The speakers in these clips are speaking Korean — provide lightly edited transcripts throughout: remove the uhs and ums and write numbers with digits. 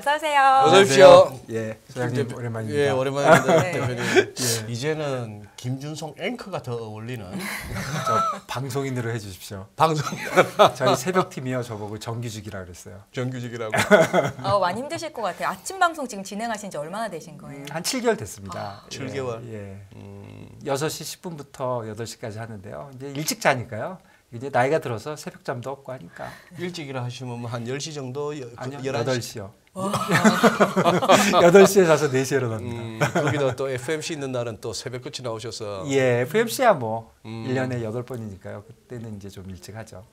어서 오세요. 어서 오십시오. 예, 소장님 오랜만입니다. 예, 오랜만입니다. 네. 대표님. 예. 이제는 김준성 앵커가 더 어울리는 저 방송인으로 해주십시오. 방송 저희 새벽팀이요, 저보고 정규직이라 그랬어요. 정규직이라고. 많이 힘드실 것 같아요. 아침 방송 지금 진행하신 지 얼마나 되신 거예요? 한 7개월 됐습니다. 7개월. 예. 6시 10분부터 8시까지 하는데요. 이제 일찍 자니까요. 이제 나이가 들어서 새벽잠도 없고 하니까. 일찍이라 하시면 한 10시 정도? 아니요, 11시? 8시요. 8시에 자서 4시에 일어납니다. 거기다 또 FMC 있는 날은 또 새벽 끝이 나오셔서. 예, FMC야 뭐 1년에 8번이니까요. 그때는 이제 좀 일찍 하죠.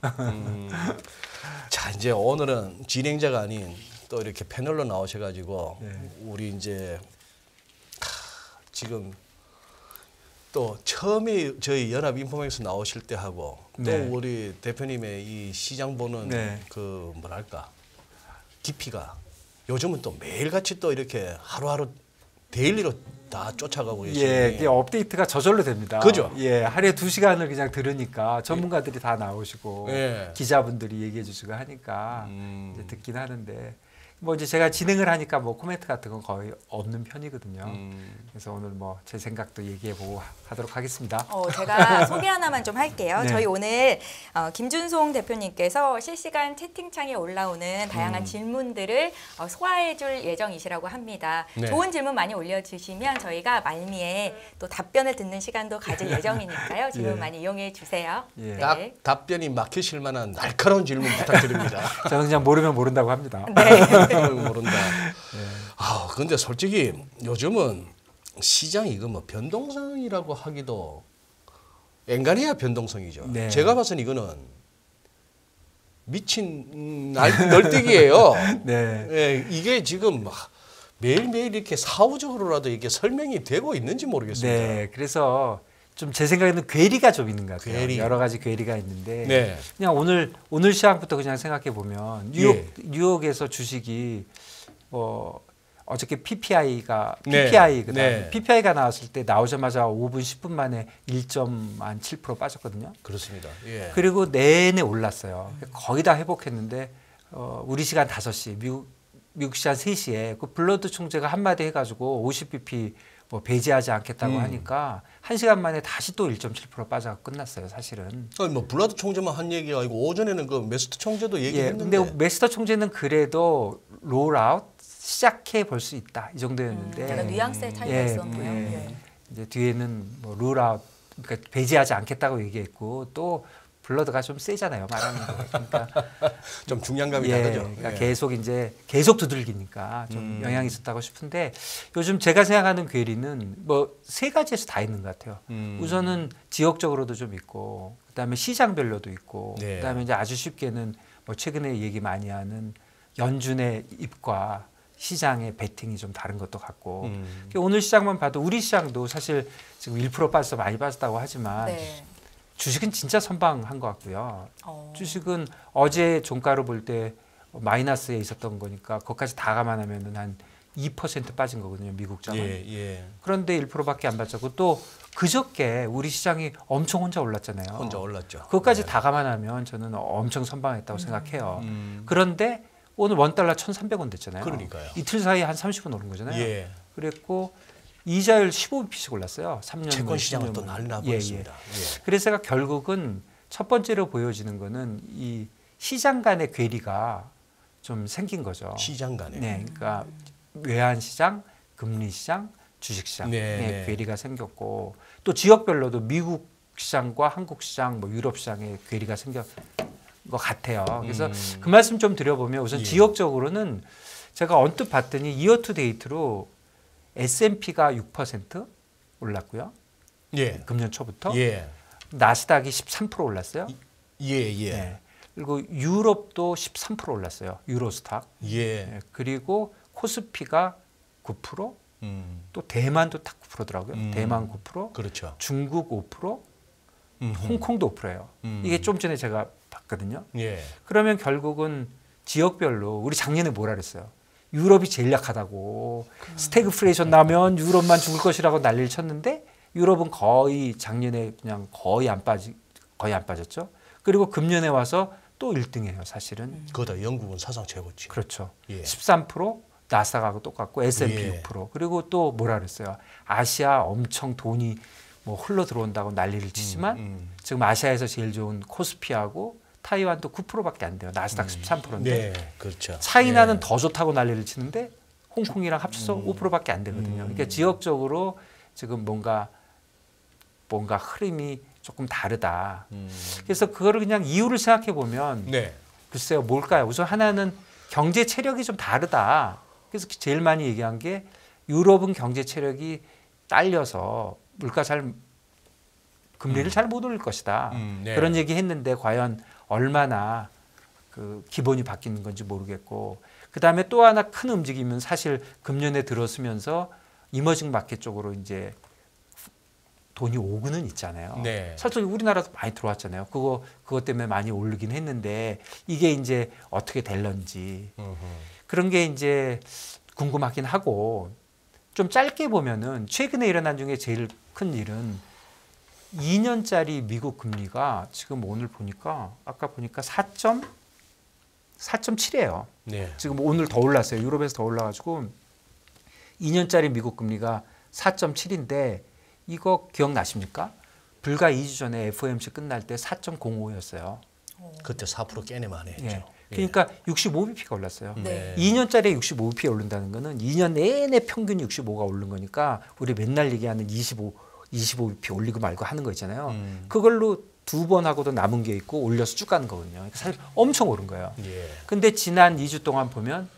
자, 이제 오늘은 진행자가 아닌 또 이렇게 패널로 나오셔가지고 네. 우리 이제 지금 또 처음에 저희 연합인포메이션 나오실 때 하고 네. 또 우리 대표님의 이 시장 보는 네. 그 뭐랄까 깊이가 요즘은 또 매일같이 또 이렇게 하루하루 데일리로 다 쫓아가고 계시니. 예, 이게 업데이트가 저절로 됩니다. 그죠? 예, 하루에 2시간을 그냥 들으니까 전문가들이 다 나오시고 예. 기자분들이 얘기해 주시고 하니까 이제 듣긴 하는데 뭐 이제 제가 진행을 하니까 뭐 코멘트 같은 건 거의 없는 편이거든요. 그래서 오늘 뭐 제 생각도 얘기해 보고 하도록 하겠습니다. 제가 소개 하나만 좀 할게요. 네. 저희 오늘 김준송 대표님께서 실시간 채팅창에 올라오는 다양한 질문들을 소화해줄 예정이시라고 합니다. 네. 좋은 질문 많이 올려주시면 저희가 말미에 또 답변을 듣는 시간도 가질 예정이니까요. 질문 예. 많이 이용해 주세요. 예. 네. 딱 답변이 막히실 만한 날카로운 질문 부탁드립니다. 저는 그냥 모르면 모른다고 합니다. 네. 모른다. 아, 근데 솔직히 요즘은 시장 이거 뭐 변동성이라고 하기도 엔간해야 변동성이죠. 네. 제가 봐서는 이거는 미친 널뛰기예요. 네. 예, 이게 지금 매일매일 이렇게 사후적으로라도 이게 설명이 되고 있는지 모르겠습니다. 네, 그래서 좀 제 생각에는 괴리가 좀 있는 것 같아요. 괴리. 여러 가지 괴리가 있는데 네. 그냥 오늘 시장부터 그냥 생각해 보면 뉴욕에서 주식이 어저께 PPI가 네. 그다음에 네. PPI가 나왔을 때 나오자마자 5분 10분 만에 1.7% 빠졌거든요. 그렇습니다. 예. 그리고 내내 올랐어요. 거의 다 회복했는데 우리 시간 5시 미국 시간 3시에 그 블러드 총재가 한마디 해가지고 50bp 뭐 배제하지 않겠다고 하니까 1시간 만에 다시 또 1.7% 빠져서 끝났어요, 사실은. 아니 뭐 블라드 총재만 한 얘기가 아니고 오전에는 그 메스트 총재도 예, 얘기했는데. 근데 메스터 총재는 그래도 롤아웃 시작해 볼 수 있다 이 정도였는데. 약간 뉘앙스의 차이가 있었고요. 예. 이제 뒤에는 뭐 롤아웃 그러니까 배제하지 않겠다고 얘기했고 또 블러드가 좀 세잖아요, 말하는 거. 그러니까 좀 중량감이 다르죠. 그러니까 예. 계속 두들기니까 좀 영향이 있었다고 싶은데 요즘 제가 생각하는 괴리는 뭐 3가지에서 다 있는 것 같아요. 우선은 지역적으로도 좀 있고 그다음에 시장별로도 있고 네. 그다음에 이제 아주 쉽게는 뭐 최근에 얘기 많이 하는 연준의 입과 시장의 베팅이 좀 다른 것도 같고 그러니까 오늘 시장만 봐도 우리 시장도 사실 지금 1% 빠져서 많이 빠졌다고 하지만 네. 주식은 진짜 선방한 것 같고요. 어. 주식은 어제 종가로 볼 때 마이너스에 있었던 거니까 그것까지 다 감안하면은 한 2% 빠진 거거든요, 미국장은. 예. 그런데 1%밖에 안 빠졌고 또 그저께 우리 시장이 엄청 혼자 올랐잖아요. 혼자 올랐죠. 그것까지 네. 다 감안하면 저는 엄청 선방했다고 생각해요. 그런데 오늘 원달러 1,300원 됐잖아요. 그러니까요. 이틀 사이에 한 30원 오른 거잖아요. 예. 그랬고 이자율 15bp씩 올랐어요. 3년 채권 시장은 또 난리 나버렸습니다. 예. 그래서 제가 결국은 첫 번째로 보여지는 거는 이 시장 간의 괴리가 좀 생긴 거죠. 시장 간에. 네, 그러니까 외환 시장, 금리 시장, 주식 시장 네. 괴리가 생겼고 또 지역별로도 미국 시장과 한국 시장, 뭐 유럽 시장에 괴리가 생긴 것 같아요. 그래서 그 말씀 좀 드려보면 우선 예. 지역적으로는 제가 언뜻 봤더니 이어 투 데이트로 S&P가 6% 올랐고요. 예. 금년 초부터. 예. 나스닥이 13% 올랐어요. 예. 네. 그리고 유럽도 13% 올랐어요. 유로스탁. 예. 네. 그리고 코스피가 9%, 또 대만도 딱 9%더라고요. 대만 9%, 그렇죠. 중국 5%, 홍콩도 5%예요. 이게 좀 전에 제가 봤거든요. 예. 그러면 결국은 지역별로 우리 작년에 뭐라 그랬어요? 유럽이 제일 약하다고 스태그플레이션 나면 유럽만 죽을 것이라고 난리를 쳤는데 유럽은 거의 작년에 그냥 거의 안 빠졌죠. 그리고 금년에 와서 또 1등이에요, 사실은. 그거다 영국은 사상 최고지. 그렇죠. 예. 13%, 나스닥하고 똑같고 S&P 예. 6%. 그리고 또 뭐라 그랬어요? 아시아 엄청 돈이 뭐 흘러 들어온다고 난리를 치지만 지금 아시아에서 제일 좋은 코스피하고 타이완도 9%밖에 안 돼요. 나스닥 13%인데 네, 그렇죠. 차이나는 예. 더 좋다고 난리를 치는데 홍콩이랑 합쳐서 5%밖에 안 되거든요. 그러니까 지역적으로 지금 뭔가 흐름이 조금 다르다. 그래서 그거를 그냥 이유를 생각해 보면 네. 글쎄요, 뭘까요? 우선 하나는 경제 체력이 좀 다르다. 그래서 제일 많이 얘기한 게 유럽은 경제 체력이 딸려서 금리를 잘 못 올릴 것이다. 네. 그런 얘기 했는데 과연 얼마나 그 기본이 바뀌는 건지 모르겠고, 그 다음에 또 하나 큰 움직임은 사실 금년에 들어서면서 이머징 마켓 쪽으로 이제 돈이 오고는 있잖아요. 네. 사실 우리나라도 많이 들어왔잖아요. 그것 때문에 많이 오르긴 했는데 이게 이제 어떻게 될런지 그런 게 이제 궁금하긴 하고, 좀 짧게 보면은 최근에 일어난 중에 제일 큰 일은 2년짜리 미국 금리가 지금 오늘 보니까 아까 보니까 4.7이에요. 네. 지금 오늘 더 올랐어요. 유럽에서 더 올라가지고 2년짜리 미국 금리가 4.7인데 이거 기억나십니까? 불과 2주 전에 FOMC 끝날 때 4.05였어요. 그때 4% 깨내 많이 했죠. 예. 그러니까 65bp가 올랐어요. 네. 2년짜리에 65bp가 오른다는 거는 2년 내내 평균 65가 오른 거니까 우리 맨날 얘기하는 25bp 올리고 말고 하는 거 있잖아요. 그걸로 2번 하고도 남은 게 있고 올려서 쭉 가는 거거든요. 그러니까 사실 엄청 오른 거예요. 예. 근데 지난 2주 동안 보면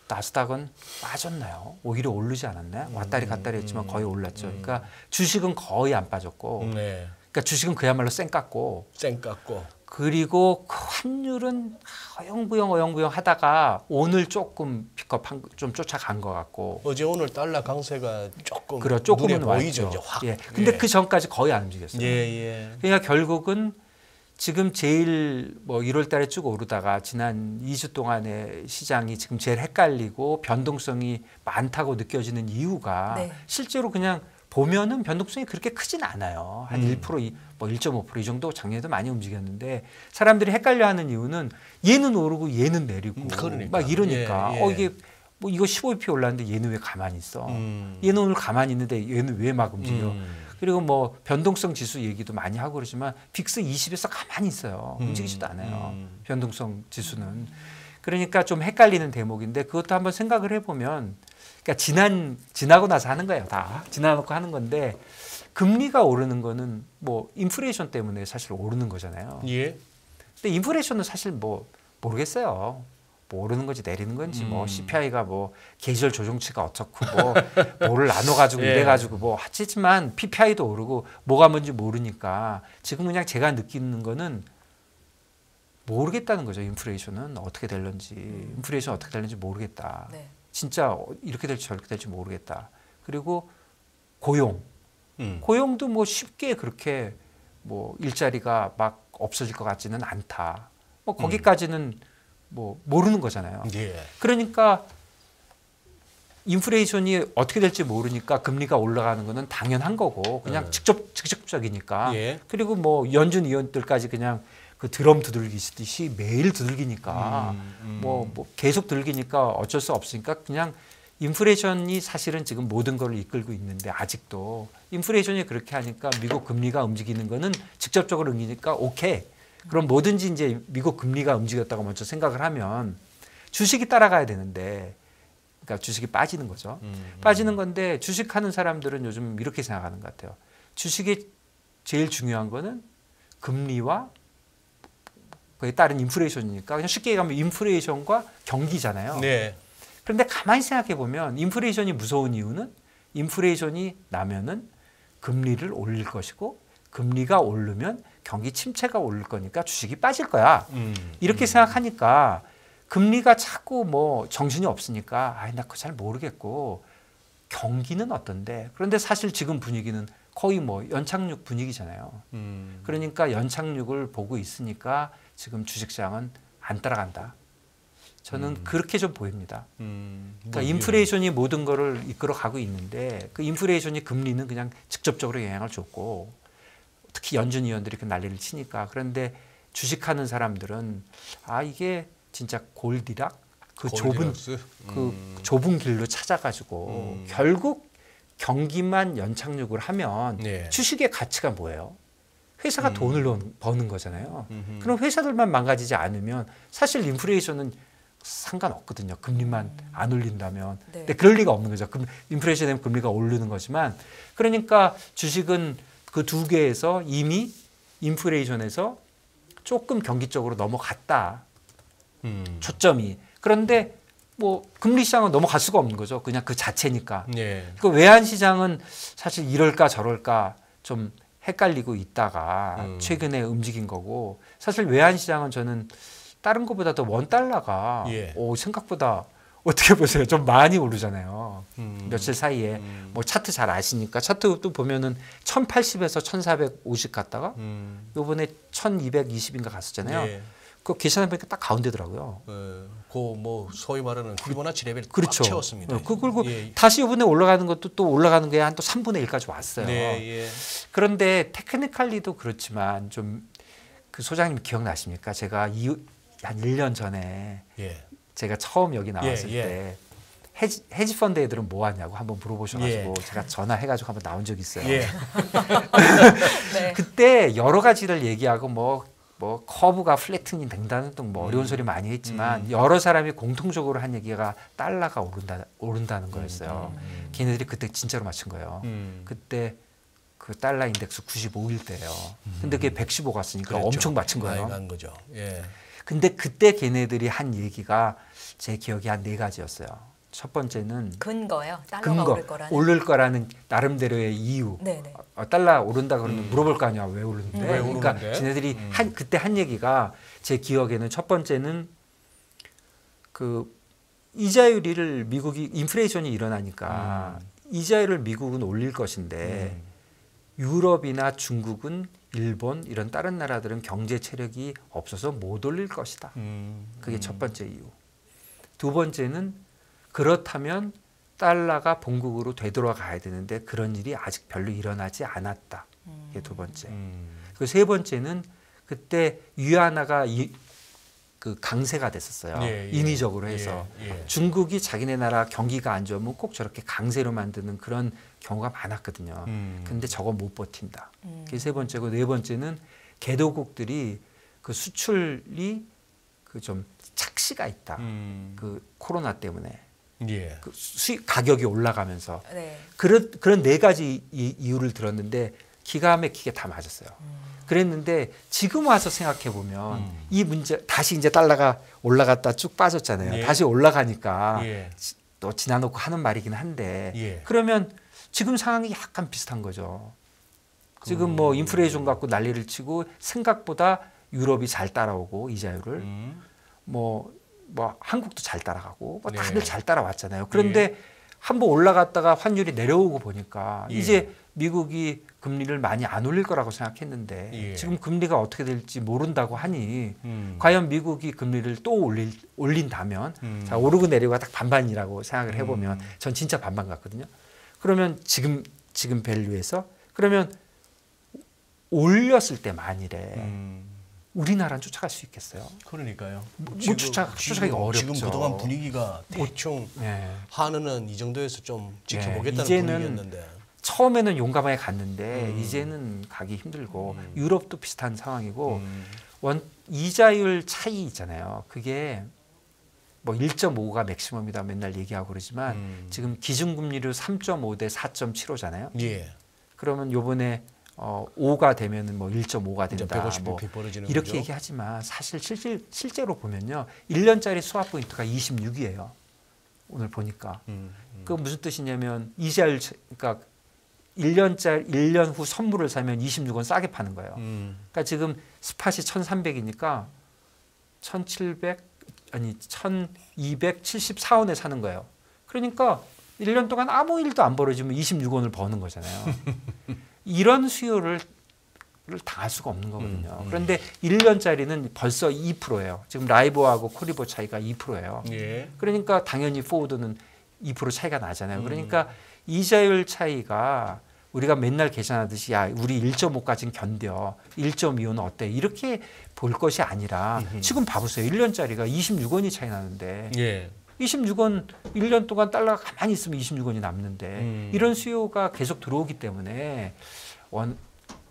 나스닥은 빠졌나요? 오히려 오르지 않았나요? 왔다리 갔다리 했지만 거의 올랐죠. 그러니까 주식은 거의 안 빠졌고, 네. 그러니까 주식은 그야말로 쌩 깠고, 쌩 깎고. 그리고 그 환율은 어영부영 하다가 오늘 조금 픽업한, 좀 쫓아간 것 같고. 어제 오늘 달러 강세가 조금 조금은 눈에 보이죠. 왔죠. 이제 확. 예. 근데 예. 그 전까지 거의 안 움직였어요. 예. 그러니까 결국은 지금 제일 1월 달에 쭉 오르다가 지난 2주 동안의 시장이 지금 제일 헷갈리고 변동성이 많다고 느껴지는 이유가 네. 실제로 그냥 보면은 변동성이 그렇게 크진 않아요. 한 1%, 1.5% 이 정도 작년에도 많이 움직였는데 사람들이 헷갈려하는 이유는 얘는 오르고 얘는 내리고 그러니까. 막 이러니까 예. 이게 이거 15bp 올랐는데 얘는 왜 가만히 있어? 얘는 오늘 가만히 있는데 얘는 왜 막 움직여? 그리고 변동성 지수 얘기도 많이 하고 그러지만 빅스 20에서 가만히 있어요. 움직이지도 않아요. 변동성 지수는. 그러니까 좀 헷갈리는 대목인데 그것도 한번 생각을 해보면, 그러니까 지나고 나서 하는 거예요. 다 지나놓고 하는 건데, 금리가 오르는 거는 인플레이션 때문에 사실 오르는 거잖아요. 예. 근데 인플레이션은 사실 모르겠어요. 오르는 건지 내리는 건지 CPI가 계절 조정치가 어떻고 뭐를 나눠가지고 예. 이래가지고 하지만 PPI도 오르고 뭐가 뭔지 모르니까 지금 그냥 제가 느끼는 거는 모르겠다는 거죠. 인플레이션은 어떻게 될런지, 인플레이션 어떻게 될는지 모르겠다. 네. 진짜 이렇게 될지 저렇게 될지 모르겠다. 그리고 고용도 쉽게 그렇게 일자리가 막 없어질 것 같지는 않다. 거기까지는 모르는 거잖아요. 예. 그러니까 인플레이션이 어떻게 될지 모르니까 금리가 올라가는 거는 당연한 거고 그냥 직접적이니까. 예. 그리고 연준 위원들까지 그냥 그 드럼 두들기듯이 매일 두들기니까 계속 두들기니까 어쩔 수 없으니까 그냥 인플레이션이 사실은 지금 모든 걸 이끌고 있는데 아직도 인플레이션이 그렇게 하니까 미국 금리가 움직이는 거는 직접적으로 움직이니까 오케이. 그럼 뭐든지 이제 미국 금리가 움직였다고 먼저 생각을 하면 주식이 따라가야 되는데, 그러니까 주식이 빠지는 거죠. 빠지는 건데 주식하는 사람들은 요즘 이렇게 생각하는 것 같아요. 주식이 제일 중요한 거는 금리와 그에 따른 인플레이션이니까 그냥 쉽게 얘기하면 인플레이션과 경기잖아요. 네. 그런데 가만히 생각해 보면 인플레이션이 무서운 이유는 인플레이션이 나면은 금리를 올릴 것이고 금리가 오르면 경기 침체가 오를 거니까 주식이 빠질 거야. 이렇게 생각하니까 금리가 자꾸 정신이 없으니까 나 그거 잘 모르겠고 경기는 어떤데. 그런데 사실 지금 분위기는 거의 연착륙 분위기잖아요. 그러니까 연착륙을 보고 있으니까 지금 주식시장은 안 따라간다. 저는 그렇게 좀 보입니다. 그러니까 인플레이션이 모든 거를 이끌어가고 있는데 그 인플레이션이 금리는 그냥 직접적으로 영향을 줬고 특히 연준 위원들이 그 난리를 치니까. 그런데 주식하는 사람들은 아 이게 진짜 골디락 그 골디락스? 좁은 길로 찾아가지고 결국 경기만 연착륙을 하면 네. 주식의 가치가 뭐예요? 회사가 돈을 버는 거잖아요. 그럼 회사들만 망가지지 않으면 사실 인플레이션은 상관없거든요. 금리만 안 올린다면. 네. 근데 그럴 리가 없는 거죠. 인플레이션 되면 금리가 오르는 거지만 그러니까 주식은 그 두 개에서 이미 인플레이션에서 조금 경기 쪽으로 넘어갔다. 초점이. 그런데 뭐 금리 시장은 넘어갈 수가 없는 거죠. 그냥 그 자체니까. 예. 그 외환 시장은 사실 이럴까 저럴까 좀 헷갈리고 있다가 최근에 움직인 거고 사실 외환 시장은 저는 다른 것보다도 원 달러가 예. 생각보다 어떻게 보세요? 좀 많이 오르잖아요. 며칠 사이에 뭐 차트 잘 아시니까 차트도 보면은 1080에서 1450 갔다가 요번에 1220인가 갔었잖아요. 예. 그 계산해 보니까 딱 가운데더라고요. 그뭐 소위 말하는 피보나치 레벨 그렇죠. 꽉 채웠습니다. 그리고 예. 다시 이번에 올라가는 것도 또 올라가는 게 한 또 3분의 1까지 왔어요. 네, 예. 그런데 테크니컬리도 그렇지만 좀 그 소장님 기억나십니까? 제가 한 1년 전에 예. 제가 처음 여기 나왔을 예, 예. 때 헤지 펀드 애들은 뭐 하냐고 한번 물어보셔가지고 제가 전화해가지고 한번 나온 적이 있어요. 예. 네. 그때 여러 가지를 얘기하고 뭐 커브가 플래팅이 된다는 등 뭐 어려운 소리 많이 했지만 여러 사람이 공통적으로 한 얘기가 달러가 오른다는 거였어요. 걔네들이 그때 진짜로 맞춘 거예요. 그때 그 달러 인덱스 95일대예요. 근데 그게 115 갔으니까 그렇죠. 엄청 맞춘 많이 거예요. 간 거죠. 예. 근데 그때 걔네들이 한 얘기가 제 기억에 한 4가지였어요. 첫 번째는 근거요. 달러가 근거, 오를 거라는. 오를 거라는 나름대로의 이유. 네네. 달러 오른다 그러면 물어볼 거 아니야. 왜 오르는데? 왜 그러니까 오르는데? 지네들이 그때 한 얘기가 제 기억에는 첫 번째는 그 이자율을 미국이 인플레이션이 일어나니까 이자율을 미국은 올릴 것인데 유럽이나 중국은 일본 이런 다른 나라들은 경제 체력이 없어서 못 올릴 것이다. 그게 첫 번째 이유. 두 번째는 그렇다면 달러가 본국으로 되돌아가야 되는데 그런 일이 아직 별로 일어나지 않았다. 이게 두 번째. 그 세 번째는 그때 위안화가 그 강세가 됐었어요. 예, 예. 인위적으로 해서 예. 중국이 자기네 나라 경기가 안 좋으면 꼭 저렇게 강세로 만드는 그런 경우가 많았거든요. 근데 저거 못 버틴다. 그게 세 번째고 네 번째는 개도국들이 그 수출이 그 좀 착시가 있다. 그 코로나 때문에 예. 그 수입 가격이 올라가면서 네. 그런 4가지 이유를 들었는데 기가 막히게 다 맞았어요. 그랬는데 지금 와서 생각해 보면 이 문제 다시 이제 달러가 올라갔다 쭉 빠졌잖아요. 예. 다시 올라가니까 예. 또 지나놓고 하는 말이긴 한데 예. 그러면 지금 상황이 약간 비슷한 거죠. 지금 뭐 인플레이션 갖고 난리를 치고 생각보다 유럽이 잘 따라오고 이자율을 뭐 한국도 잘 따라가고 뭐 다들 네. 잘 따라왔잖아요. 그런데 한번 올라갔다가 환율이 내려오고 보니까 예. 이제 미국이 금리를 많이 안 올릴 거라고 생각했는데 예. 지금 금리가 어떻게 될지 모른다고 하니 과연 미국이 금리를 또 올린다면 자, 오르고 내리고가 딱 반반이라고 생각을 해보면 전 진짜 반반 같거든요. 그러면 지금 밸류에서 그러면 올렸을 때 만일에 우리나라는 쫓아갈 수 있겠어요? 그러니까요. 쫓아가기가 어렵죠. 지금 그동안 분위기가 대충 네. 한은은 이 정도에서 좀 지켜보겠다는 이제는 분위기였는데. 처음에는 용감하게 갔는데 이제는 가기 힘들고 유럽도 비슷한 상황이고 이자율 차이 있잖아요. 그게 뭐 1.5가 맥시멈이다 맨날 얘기하고 그러지만 지금 기준금리로 3.5 대 4.75잖아요. 예. 그러면 요번에 5가 되면은 뭐 1.5가 된다. 150 뭐 BP 벌어지는 이렇게 거죠. 얘기하지만 사실 실제로 보면요. 1년짜리 스왑 포인트가 26이에요. 오늘 보니까. 그 무슨 뜻이냐면 이자율 그러니까 1년 후 선물을 사면 26원 싸게 파는 거예요. 그러니까 지금 스팟이 1,300이니까 1,274원에 사는 거예요. 그러니까 1년 동안 아무 일도 안 벌어지면 26원을 버는 거잖아요. 이런 수요를 당할 수가 없는 거거든요. 그런데 1년짜리는 벌써 2%예요. 지금 라이보하고 코리보 차이가 2%예요. 예. 그러니까 당연히 포워드는 2% 차이가 나잖아요. 그러니까 이자율 차이가 우리가 맨날 계산하듯이 야 우리 1.5까지는 견뎌 1.25는 어때 이렇게 볼 것이 아니라 지금 봐보세요. 1년짜리가 26원이 차이 나는데 예. 26원 1년 동안 달러가 가만히 있으면 26원이 남는데 이런 수요가 계속 들어오기 때문에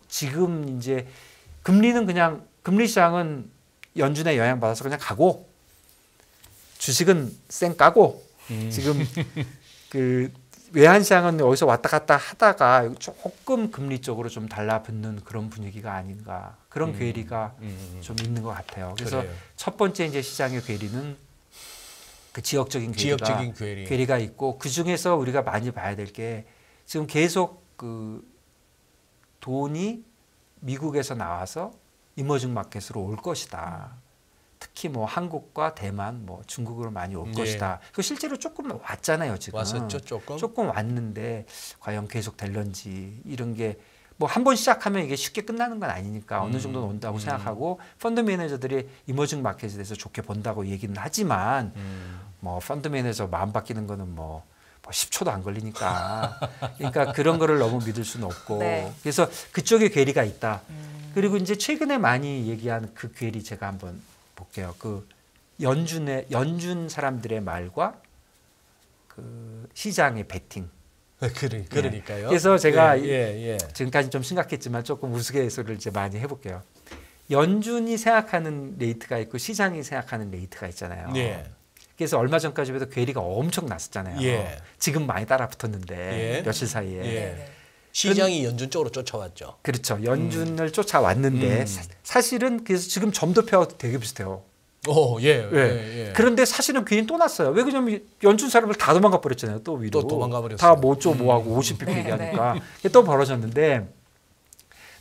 지금 이제 금리는 그냥 금리 시장은 연준의 영향 받아서 그냥 가고 주식은 쌩 까고 지금 그 외환 시장은 여기서 왔다 갔다 하다가 조금 금리 쪽으로 좀 달라붙는 그런 분위기가 아닌가 그런 괴리가 좀 있는 것 같아요. 그래서 그래요. 첫 번째 이제 시장의 괴리는 그 지역적인 괴리. 괴리가 있고 그 중에서 우리가 많이 봐야 될 게 지금 계속 그 돈이 미국에서 나와서 이머징 마켓으로 올 것이다. 특히 뭐 한국과 대만, 뭐 중국으로 많이 올 것이다. 그 실제로 조금 왔잖아요, 지금. 왔었죠, 조금. 조금 왔는데 과연 계속 될런지 이런 게 뭐 한 번 시작하면 이게 쉽게 끝나는 건 아니니까 어느 정도는 온다고 생각하고 펀드 매니저들이 이머징 마켓에 대해서 좋게 본다고 얘기는 하지만 뭐 펀드 매니저 마음 바뀌는 거는 뭐 10초도 안 걸리니까 그러니까 그런 거를 너무 믿을 수는 없고 네. 그래서 그쪽에 괴리가 있다. 그리고 이제 최근에 많이 얘기한 그 괴리 제가 한번 볼게요. 그 연준 사람들의 말과 그 시장의 베팅. 그러니까요. 그래서 제가 예. 지금까지 좀 심각했지만 조금 우스갯소리를 이제 많이 해볼게요. 연준이 생각하는 레이트가 있고 시장이 생각하는 레이트가 있잖아요. 예. 그래서 얼마 전까지만 해도 괴리가 엄청 났었잖아요. 예. 지금 많이 따라 붙었는데 예. 며칠 사이에. 예. 네. 시장이 연준 쪽으로 쫓아왔죠. 그렇죠. 연준을 쫓아왔는데 사실은 그래서 지금 점도표하고 되게 비슷해요. 오, 예. 그런데 사실은 괜히 또 났어요. 왜 그러냐면 연준 사람을 다 도망가 버렸잖아요. 또 위로. 또 도망가 버렸어요. 다 뭐 좀 뭐하고 50pp 네, 얘기하니까 또 벌어졌는데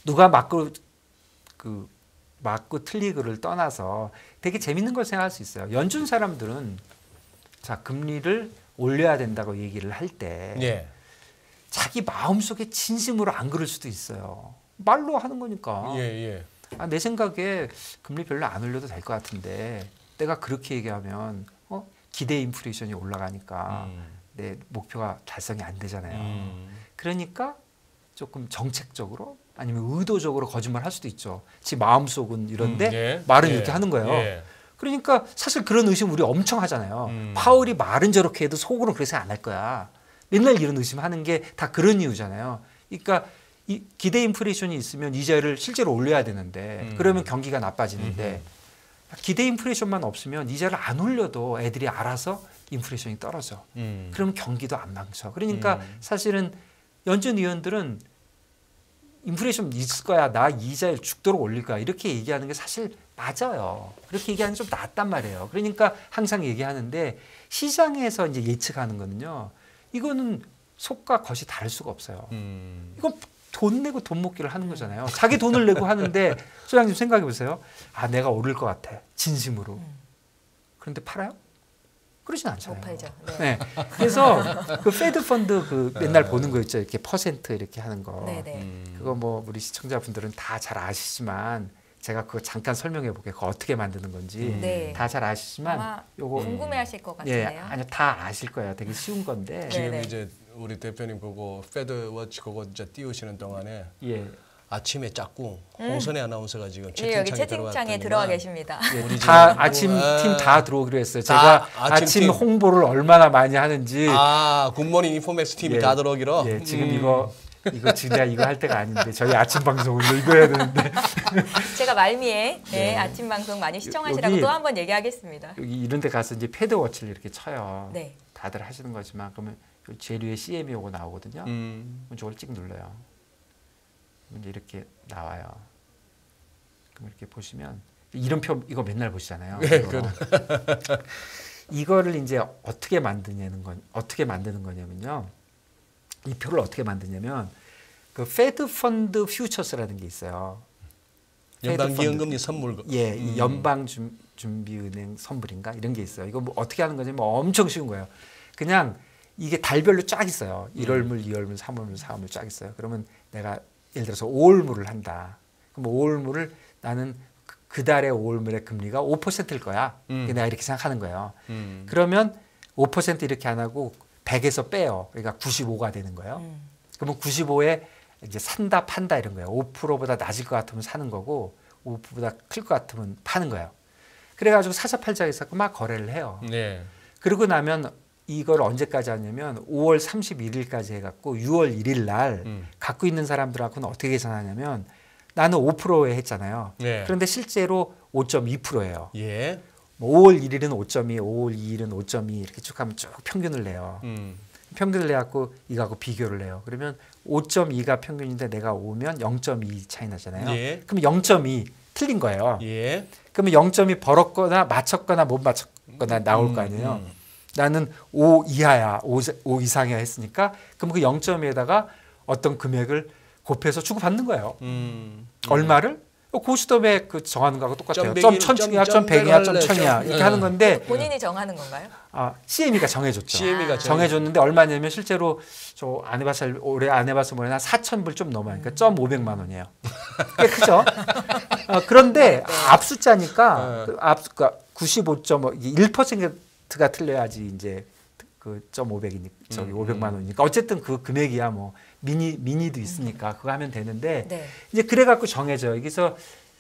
누가 맞고 틀리고를 떠나서 되게 재밌는 걸 생각할 수 있어요. 연준 사람들은 자 금리를 올려야 된다고 얘기를 할 때 예. 자기 마음속에 진심으로 안 그럴 수도 있어요. 말로 하는 거니까. 예. 내 생각에 금리 별로 안 올려도 될 것 같은데 내가 그렇게 얘기하면 기대 인플레이션이 올라가니까 내 목표가 달성이 안 되잖아요. 그러니까 조금 정책적으로 아니면 의도적으로 거짓말 할 수도 있죠. 지 마음속은 이런데 말은 이렇게 하는 거예요. 예. 그러니까 사실 그런 의심 우리 엄청 하잖아요. 파월이 말은 저렇게 해도 속으로 그래서 안 할 거야. 맨날 이런 의심하는 게 다 그런 이유잖아요. 그러니까 이 기대 인플레이션이 있으면 이자를 실제로 올려야 되는데 그러면 경기가 나빠지는데 기대 인플레이션만 없으면 이자를 안 올려도 애들이 알아서 인플레이션이 떨어져. 그러면 경기도 안 망쳐. 그러니까 사실은 연준 위원들은 인플레이션 있을 거야. 나 이자를 죽도록 올릴 거야. 이렇게 얘기하는 게 사실 맞아요. 그렇게 얘기하는 게 좀 낫단 말이에요. 그러니까 항상 얘기하는데 시장에서 이제 예측하는 거는요. 이거는 속과 겉이 다를 수가 없어요. 이건 돈 내고 돈 먹기를 하는 거잖아요. 자기 돈을 내고 하는데 소장님 생각해 보세요. 내가 오를 것 같아. 진심으로. 그런데 팔아요? 그러진 않잖아요. 못 팔죠. 네. 그래서 그 페드 펀드 그 맨날 보는 거 있죠. 이렇게 퍼센트 이렇게 하는 거. 네네. 그거 뭐 우리 시청자분들은 다 잘 아시지만 제가 그거 잠깐 설명해 볼게요. 그거 어떻게 만드는 건지 네. 다 잘 아시지만 아마 요거 궁금해하실 것 예, 같은데요. 아니요 다 아실 거예요. 되게 쉬운 건데. 지금 네네. 이제 우리 대표님 보고 패드 워치 그거 이제 띄우시는 동안에 예. 아침에 짝꿍 홍선혜 아나운서가 지금 예, 여기 채팅창에 채팅창에 들어와 계십니다. 우리 다 지금 아침 뭐, 팀 다 들어오기로 했어요. 제가 아침 아침 팀. 홍보를 얼마나 많이 하는지. 굿모닝 인포맥스 팀이 예. 다 들어오기로. 예, 지금 이거 진짜 이거 할 때가 아닌데 저희 아침 방송을 이거 해야 되는데 제가 말미에 아침 방송 많이 시청하시라고 여기- 또 한 번 얘기하겠습니다. 여기 이런 데 가서 이제 패드 워치를 이렇게 쳐요. 네. 다들 하시는 거지만 그러면 제류에 CM이 오고 나오거든요. 음. 그럼 저걸 찍 눌러요. 그럼 이제 이렇게 나와요. 그럼 이렇게 보시면 이런 표 이거 맨날 보시잖아요. 이거. 이거를 이제 어떻게 만드는 거냐면요. 이 표를 어떻게 만드냐면 그 페드 펀드 퓨처스라는 게 있어요. 연방기금리 선물. 예, 이 연방 준비은행 선물인가 이런 게 있어요. 이거 뭐 어떻게 하는 거냐면 엄청 쉬운 거예요. 그냥 이게 달별로 쫙 있어요. 1월물, 2월물, 3월물, 4월물 쫙 있어요. 그러면 내가 예를 들어서 5월물을 한다. 그럼 5월물을 나는 그 달의 5월물의 금리가 5%일 거야. 내가 이렇게 생각하는 거예요. 그러면 5% 이렇게 안 하고 100에서 빼요. 그러니까 95가 되는 거예요. 그러면 95에 이제 산다 판다 이런 거예요. 5%보다 낮을 것 같으면 사는 거고 5%보다 클 것 같으면 파는 거예요. 그래가지고 사자 팔자 해서 막 거래를 해요. 네. 그러고 나면 이걸 언제까지 하냐면 5월 31일까지 해갖고 6월 1일 날 갖고 있는 사람들하고는 어떻게 계산하냐면 나는 5%에 했잖아요. 네. 그런데 실제로 5.2%예요. 예. 뭐 5월 1일은 5.2, 5월 2일은 5.2 이렇게 쭉 하면 쭉 평균을 내요. 평균을 내갖고 이거하고 비교를 해요. 그러면 5.2가 평균인데 내가 5면 0.2 차이 나잖아요. 예. 그럼 0.2 틀린 거예요. 예. 그러면 0.2 벌었거나 맞췄거나 못 맞췄거나 나올 거 아니에요. 나는 5 이하야, 5 이상이야 했으니까 그럼 그 0.2에다가 어떤 금액을 곱해서 주고받는 거예요. 얼마를? 고시톱에 그 정하는 거하고 똑같아요. 점 1000이야, 점 100이야, 점 1000이야 이렇게 하는 건데 본인이 정하는 건가요? CME가 정해줬죠. CME가 정해줬는데 얼마냐면 실제로 저 안 해봐서 올해 안 해봐서 모르나 4,000불 좀 넘어요. 그러니까 점 500만 원이에요. 꽤 크죠. 그런데 압수자니까 그러니까 95.1%가 틀려야지 이제 그 점 500이니까 저기 500만 원이니까 어쨌든 그 금액이야 뭐 미니도 있으니까 그거 하면 되는데 네. 이제 그래 갖고 정해져요. 그래서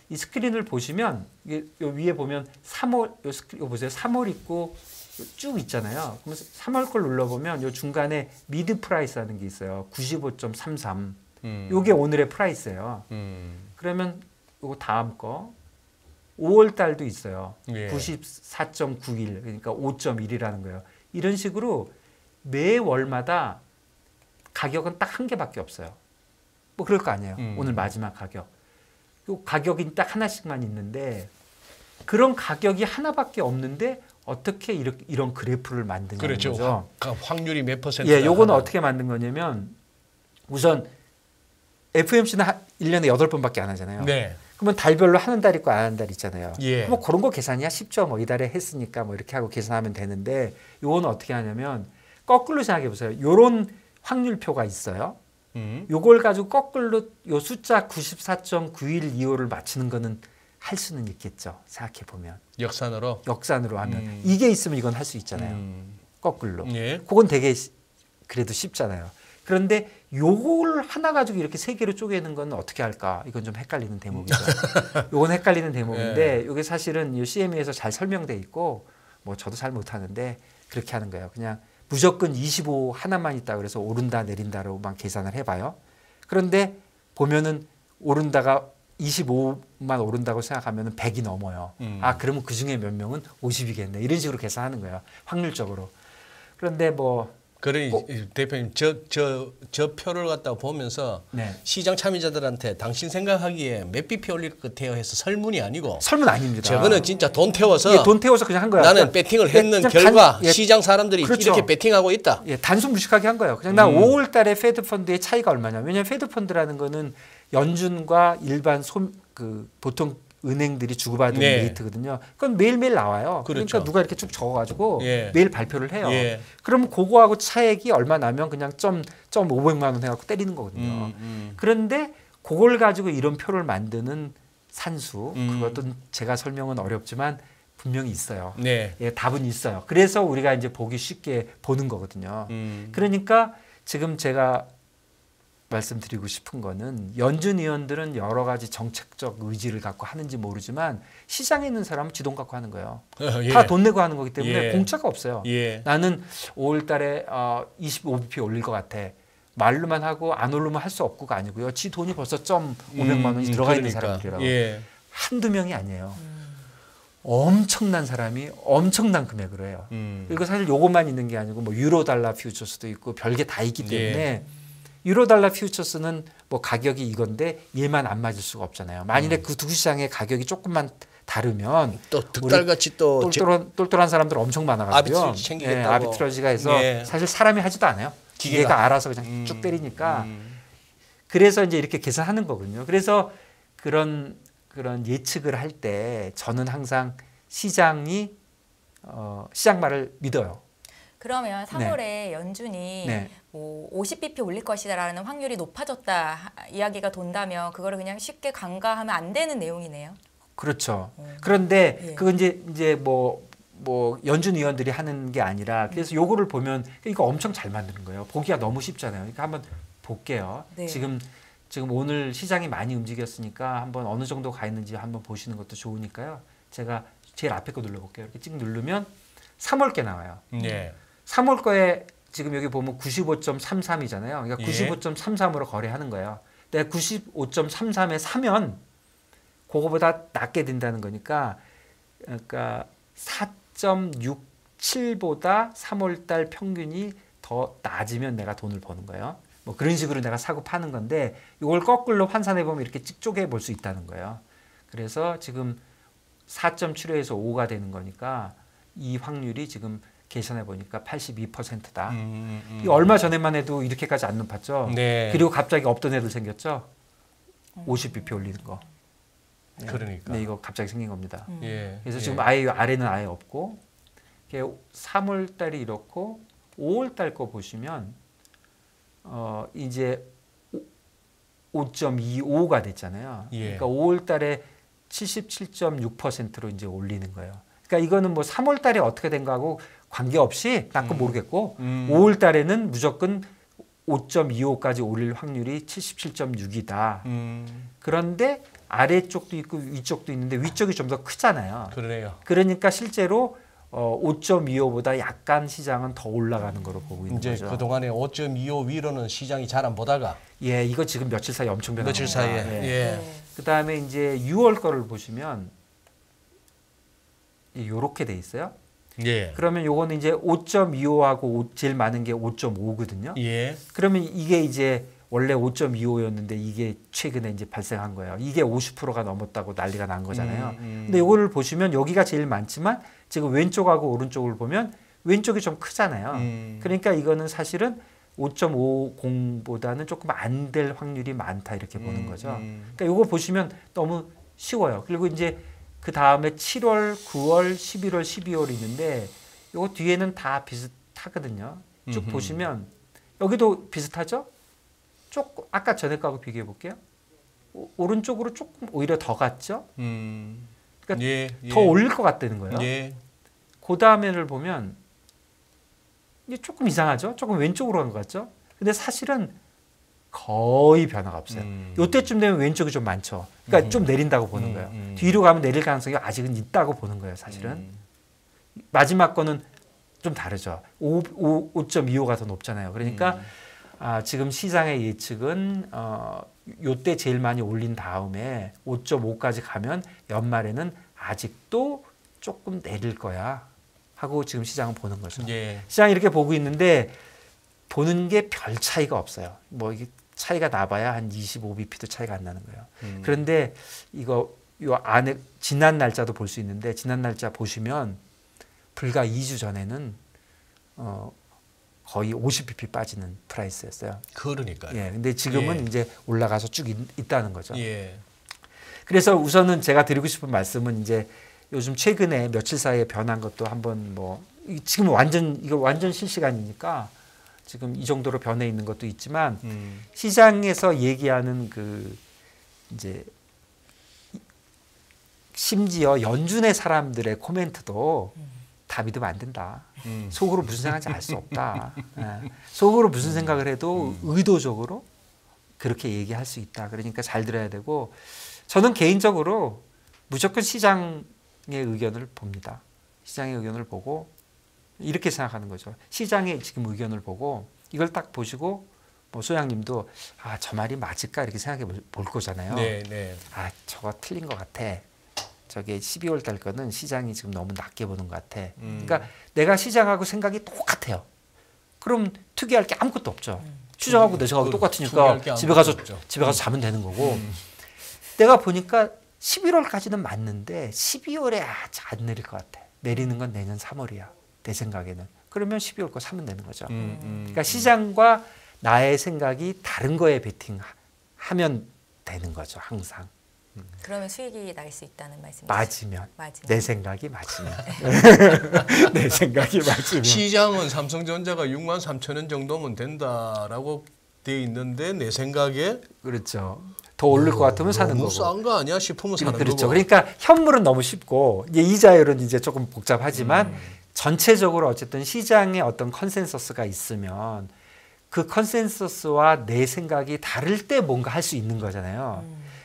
이 스크린을 보시면 이게 요 위에 보면 3월 요 보세요. 3월 있고 쭉 있잖아요. 그러면 3월 걸 눌러보면 요 중간에 미드 프라이스라는 게 있어요. 95.33. 요게 오늘의 프라이스예요. 그러면 요거 다음 거 5월 달도 있어요. 예. 94.91 그러니까 5.1이라는 거예요. 이런 식으로 매 월마다 가격은 딱 한 개밖에 없어요. 뭐 그럴 거 아니에요. 오늘 마지막 가격. 요 가격이 딱 하나씩만 있는데 그런 가격이 하나밖에 없는데 어떻게 이런 그래프를 만드냐는 그렇죠. 거죠. 확률이 몇 퍼센트? 예, 요거는 어떻게 만든 거냐면 우선 FOMC는 1년에 8번밖에 안 하잖아요. 네. 그러면 달별로 하는 달 있고 안 하는 달 있잖아요. 예. 뭐 그런 거 계산이야 쉽죠. 뭐 이달에 했으니까 뭐 이렇게 하고 계산하면 되는데 요거는 어떻게 하냐면 거꾸로 생각해 보세요. 요런 확률표가 있어요. 요걸 가지고 거꾸로 요 숫자 94.912호를 맞추는 거는 할 수는 있겠죠. 생각해 보면. 역산으로 하면 이게 있으면 이건 할 수 있잖아요. 거꾸로. 예. 그건 되게 그래도 쉽잖아요. 그런데 요걸 하나 가지고 이렇게 세 개로 쪼개는 건 어떻게 할까? 이건 좀 헷갈리는 대목이죠. 요건 헷갈리는 대목인데 이게 사실은 이 CME에서 잘 설명돼 있고 뭐 저도 잘 못하는데 그렇게 하는 거예요. 그냥 무조건 25 하나만 있다 그래서 오른다 내린다로만 계산을 해봐요. 그런데 보면은 오른다가 25만 오른다고 생각하면 100이 넘어요. 그러면 그중에 몇 명은 50이겠네. 이런 식으로 계산하는 거예요. 확률적으로. 그런데 뭐 그러니 대표님 저 표를 갖다 보면서 네. 시장 참여자들한테 당신 생각하기에 몇 BP 올릴 것 같아요 해서 설문이 아니고 설문 아닙니다. 저거는 진짜 돈 태워서 예, 돈 태워서 그냥 한 거야. 나는 배팅을 했는 결과 예, 시장 사람들이 그렇죠. 이렇게 배팅하고 있다. 예, 단순 무식하게 한 거예요. 그냥 나 5월 달에 페드 펀드의 차이가 얼마냐. 왜냐하면 페드 펀드라는 거는 연준과 일반 보통 은행들이 주고받은 네. 레이트거든요. 그건 매일매일 나와요. 그렇죠. 그러니까 누가 이렇게 쭉 적어가지고 예. 매일 발표를 해요. 예. 그러면 그거하고 차액이 얼마 나면 그냥 500만 원 해갖고 때리는 거거든요. 그런데 그걸 가지고 이런 표를 만드는 산수, 그것도 제가 설명은 어렵지만 분명히 있어요. 네. 예, 답은 있어요. 그래서 우리가 이제 보기 쉽게 보는 거거든요. 그러니까 지금 제가 말씀드리고 싶은 거는 연준 위원들은 여러 가지 정책적 의지를 갖고 하는지 모르지만 시장에 있는 사람은 지 돈 갖고 하는 거예요. 예. 다 돈 내고 하는 거기 때문에 예. 공짜가 없어요. 예. 나는 5월 달에 25bp 올릴 것 같아. 말로만 하고 안 오르면 할 수 없고가 아니고요. 지 돈이 벌써 500만 원이 들어가 있는 사람들이라고. 예. 한두 명이 아니에요. 엄청난 사람이 엄청난 금액으로 해요. 그리고 사실 요것만 있는 게 아니고 뭐 유로 달러 퓨처스도 있고 별게 다 있기 때문에 유로 달러 퓨처스는 뭐 가격이 이건데 얘만 안 맞을 수가 없잖아요. 만일에 그 두 시장의 가격이 조금만 다르면 또 득달같이 또 똘똘한 사람들 엄청 많아가지고요. 아비트러지 챙기겠다고. 아비트러지가 해서 예. 사실 사람이 하지도 않아요. 기계가 알아서 그냥 쭉 때리니까. 그래서 이제 이렇게 계산하는 거거든요. 그래서 그런 예측을 할 때 저는 항상 시장이 시장 말을 믿어요. 그러면 3월에 연준이 네. 뭐 50bp 올릴 것이다라는 확률이 높아졌다 이야기가 돈다면 그거를 그냥 쉽게 간과하면 안 되는 내용이네요. 그렇죠. 그런데 예. 그건 이제 뭐 연준 위원들이 하는 게 아니라 그래서 요거를 보면 이거 엄청 잘 만드는 거예요. 보기가 너무 쉽잖아요. 그러니까 한번 볼게요. 네. 지금 지금 오늘 시장이 많이 움직였으니까 한번 어느 정도 가 있는지 한번 보시는 것도 좋으니까요. 제가 제일 앞에 거 눌러볼게요. 이렇게 찍 누르면 3월 게 나와요. 네. 3월 거에 지금 여기 보면 95.33이잖아요. 그러니까 예. 95.33으로 거래하는 거예요. 내가 95.33에 사면 그거보다 낮게 된다는 거니까 그러니까 4.67보다 3월 달 평균이 더 낮으면 내가 돈을 버는 거예요. 뭐 그런 식으로 내가 사고 파는 건데 이걸 거꾸로 환산해 보면 이렇게 찍 쪼개 볼 수 있다는 거예요. 그래서 지금 4.75에서 5가 되는 거니까 이 확률이 지금 계산해 보니까 82%다. 이 얼마 전에만 해도 이렇게까지 안 높았죠. 네. 그리고 갑자기 없던 애들 생겼죠. 50bp 올리는 거. 네. 그러니까. 네, 이거 갑자기 생긴 겁니다. 예. 그래서 예. 지금 아예 아래는 아예 없고 3월 달이 이렇고 5월 달 거 보시면 이제 5.25가 됐잖아요. 예. 그러니까 5월 달에 77.6%로 이제 올리는 거예요. 그러니까 이거는 뭐 3월 달에 어떻게 된 거하고 관계없이 난 그건 모르겠고 5월 달에는 무조건 5.25까지 올릴 확률이 77.6이다. 그런데 아래쪽도 있고 위쪽도 있는데 위쪽이 좀 더 크잖아요. 그러네요. 그러니까 실제로 5.25보다 약간 시장은 더 올라가는 거로 보고 있는 이제 거죠. 그동안에 5.25 위로는 시장이 잘 안 보다가 예, 이거 지금 며칠 사이에 엄청 변한 며칠 겁니다. 사이에 예. 예. 그다음에 이제 6월 거를 보시면 요렇게 돼 있어요. 예. 그러면 요거는 이제 5.25하고 제일 많은 게 5.5거든요. 예. 그러면 이게 이제 원래 5.25였는데 이게 최근에 이제 발생한 거예요. 이게 50%가 넘었다고 난리가 난 거잖아요. 근데 요거를 보시면 여기가 제일 많지만 지금 왼쪽하고 오른쪽을 보면 왼쪽이 좀 크잖아요. 그러니까 이거는 사실은 5.50보다는 조금 안 될 확률이 많다 이렇게 보는 거죠. 그러니까 요거 보시면 너무 쉬워요. 그리고 이제 그 다음에 7월, 9월, 11월, 12월 있는데 요거 뒤에는 다 비슷하거든요. 쭉 보시면 여기도 비슷하죠? 조금 아까 전에 거하고 비교해 볼게요. 오른쪽으로 조금 오히려 더 갔죠? 그러니까 예. 더 올릴 것 같다는 거예요. 예. 그 다음에를 보면 이게 조금 이상하죠? 조금 왼쪽으로 간 것 같죠? 근데 사실은 거의 변화가 없어요. 이때쯤 되면 왼쪽이 좀 많죠. 그러니까 좀 내린다고 보는 거예요. 뒤로 가면 내릴 가능성이 아직은 있다고 보는 거예요. 사실은. 마지막 거는 좀 다르죠. 5.25가 더 높잖아요. 그러니까 지금 시장의 예측은 요때 제일 많이 올린 다음에 5.5까지 가면 연말에는 아직도 조금 내릴 거야 하고 지금 시장은 보는 거죠. 예. 시장이 이렇게 보고 있는데 보는 게 별 차이가 없어요. 뭐 이게 차이가 나봐야 한 25bp도 차이가 안 나는 거예요. 그런데 요 안에 지난 날짜도 볼 수 있는데 지난 날짜 보시면 불과 2주 전에는 거의 50bp 빠지는 프라이스였어요. 그러니까요. 예, 근데 지금은 예. 이제 올라가서 쭉 있다는 거죠. 예. 그래서 우선은 제가 드리고 싶은 말씀은 이제 요즘 최근에 며칠 사이에 변한 것도 한번 뭐 지금 이거 완전 실시간이니까 지금 이 정도로 변해 있는 것도 있지만 시장에서 얘기하는 그 이제 심지어 연준의 사람들의 코멘트도 다 믿으면 안 된다. 속으로 무슨 생각인지 알 수 없다. 예. 속으로 무슨 생각을 해도 의도적으로 그렇게 얘기할 수 있다. 그러니까 잘 들어야 되고 저는 개인적으로 무조건 시장의 의견을 봅니다. 시장의 의견을 보고 이렇게 생각하는 거죠. 시장의 지금 의견을 보고 이걸 딱 보시고 뭐 소장님도 저 말이 맞을까 이렇게 생각해 볼 거잖아요. 네, 네. 저거 틀린 것 같아. 저게 12월 달 거는 시장이 지금 너무 낮게 보는 것 같아. 그러니까 내가 시장하고 생각이 똑같아요. 그럼 투기할 게 아무것도 없죠. 시장하고 내 생각이 똑같으니까 집에 가서 자면 되는 거고. 내가 보니까 11월까지는 맞는데 12월에 안 내릴 것 같아. 내리는 건 내년 3월이야. 내 생각에는. 그러면 12월 거 사면 되는 거죠. 그러니까 시장과 나의 생각이 다른 거에 베팅하면 되는 거죠. 항상. 그러면 수익이 날 수 있다는 말씀이시죠? 맞으면. 맞으면. 내 생각이 맞으면. 내 생각이 맞으면. 시장은 삼성전자가 6만 3천 원 정도면 된다라고 돼 있는데 내 생각에 그렇죠. 더 오를 것 같으면 사는 거고. 너무 싼 거 아니야 싶으면 사는 그렇죠. 거고. 그러니까 현물은 너무 쉽고 이제 이자율은 이제 조금 복잡하지만 전체적으로 어쨌든 시장에 어떤 컨센서스가 있으면 그 컨센서스와 내 생각이 다를 때 뭔가 할 수 있는 거잖아요.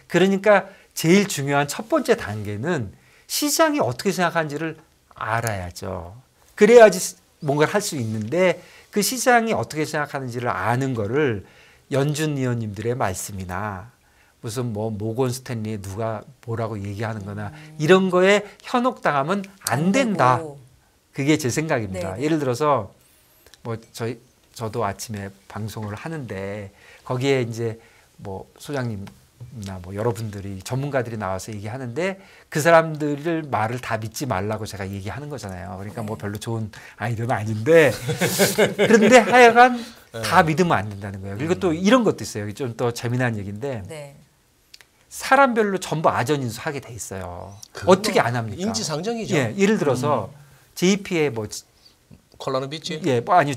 그러니까 제일 중요한 첫 번째 단계는 시장이 어떻게 생각하는지를 알아야죠. 그래야지 뭔가를 할 수 있는데 그 시장이 어떻게 생각하는지를 아는 거를 연준 의원님들의 말씀이나 무슨 뭐 모건 스탠리에 누가 뭐라고 얘기하는 거나 이런 거에 현혹당하면 안 된다. 되고. 그게 제 생각입니다. 네네. 예를 들어서 뭐 저도 아침에 방송을 하는데 거기에 이제 뭐 소장님이나 뭐 여러분들이 전문가들이 나와서 얘기하는데 그 사람들 말을 다 믿지 말라고 제가 얘기하는 거잖아요. 그러니까 뭐 별로 좋은 아이디어는 아닌데 그런데 하여간 다 믿으면 안 된다는 거예요. 그리고 또 이런 것도 있어요. 좀 더 재미난 얘기인데 네. 사람별로 전부 아전인수 하게 돼 있어요. 어떻게 안 합니까? 인지상정이죠. 예, 예를 들어서 JP의 뭐 콜라노 비치, 예, 뭐 아니요,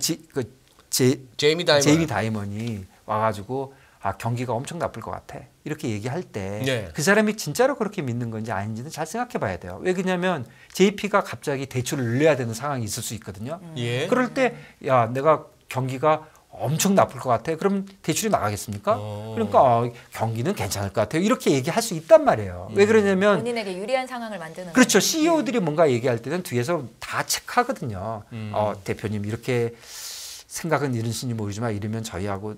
제이미 다이먼. 제이미 다이먼이 와가지고 아 경기가 엄청 나쁠 것 같아 이렇게 얘기할 때 그 네. 사람이 진짜로 그렇게 믿는 건지 아닌지는 잘 생각해봐야 돼요. 왜 그러냐면 JP가 갑자기 대출을 늘려야 되는 상황이 있을 수 있거든요. 예. 그럴 때 야 내가 경기가 엄청 나쁠 것 같아. 그럼 대출이 나가겠습니까? 그러니까 경기는 괜찮을 것 같아요. 이렇게 얘기할 수 있단 말이에요. 왜 그러냐면 본인에게 유리한 상황을 만드는 그렇죠. 거죠. CEO들이 뭔가 얘기할 때는 뒤에서 다 체크하거든요. 대표님 이렇게 생각은 이러신지 모르지만 이러면 저희하고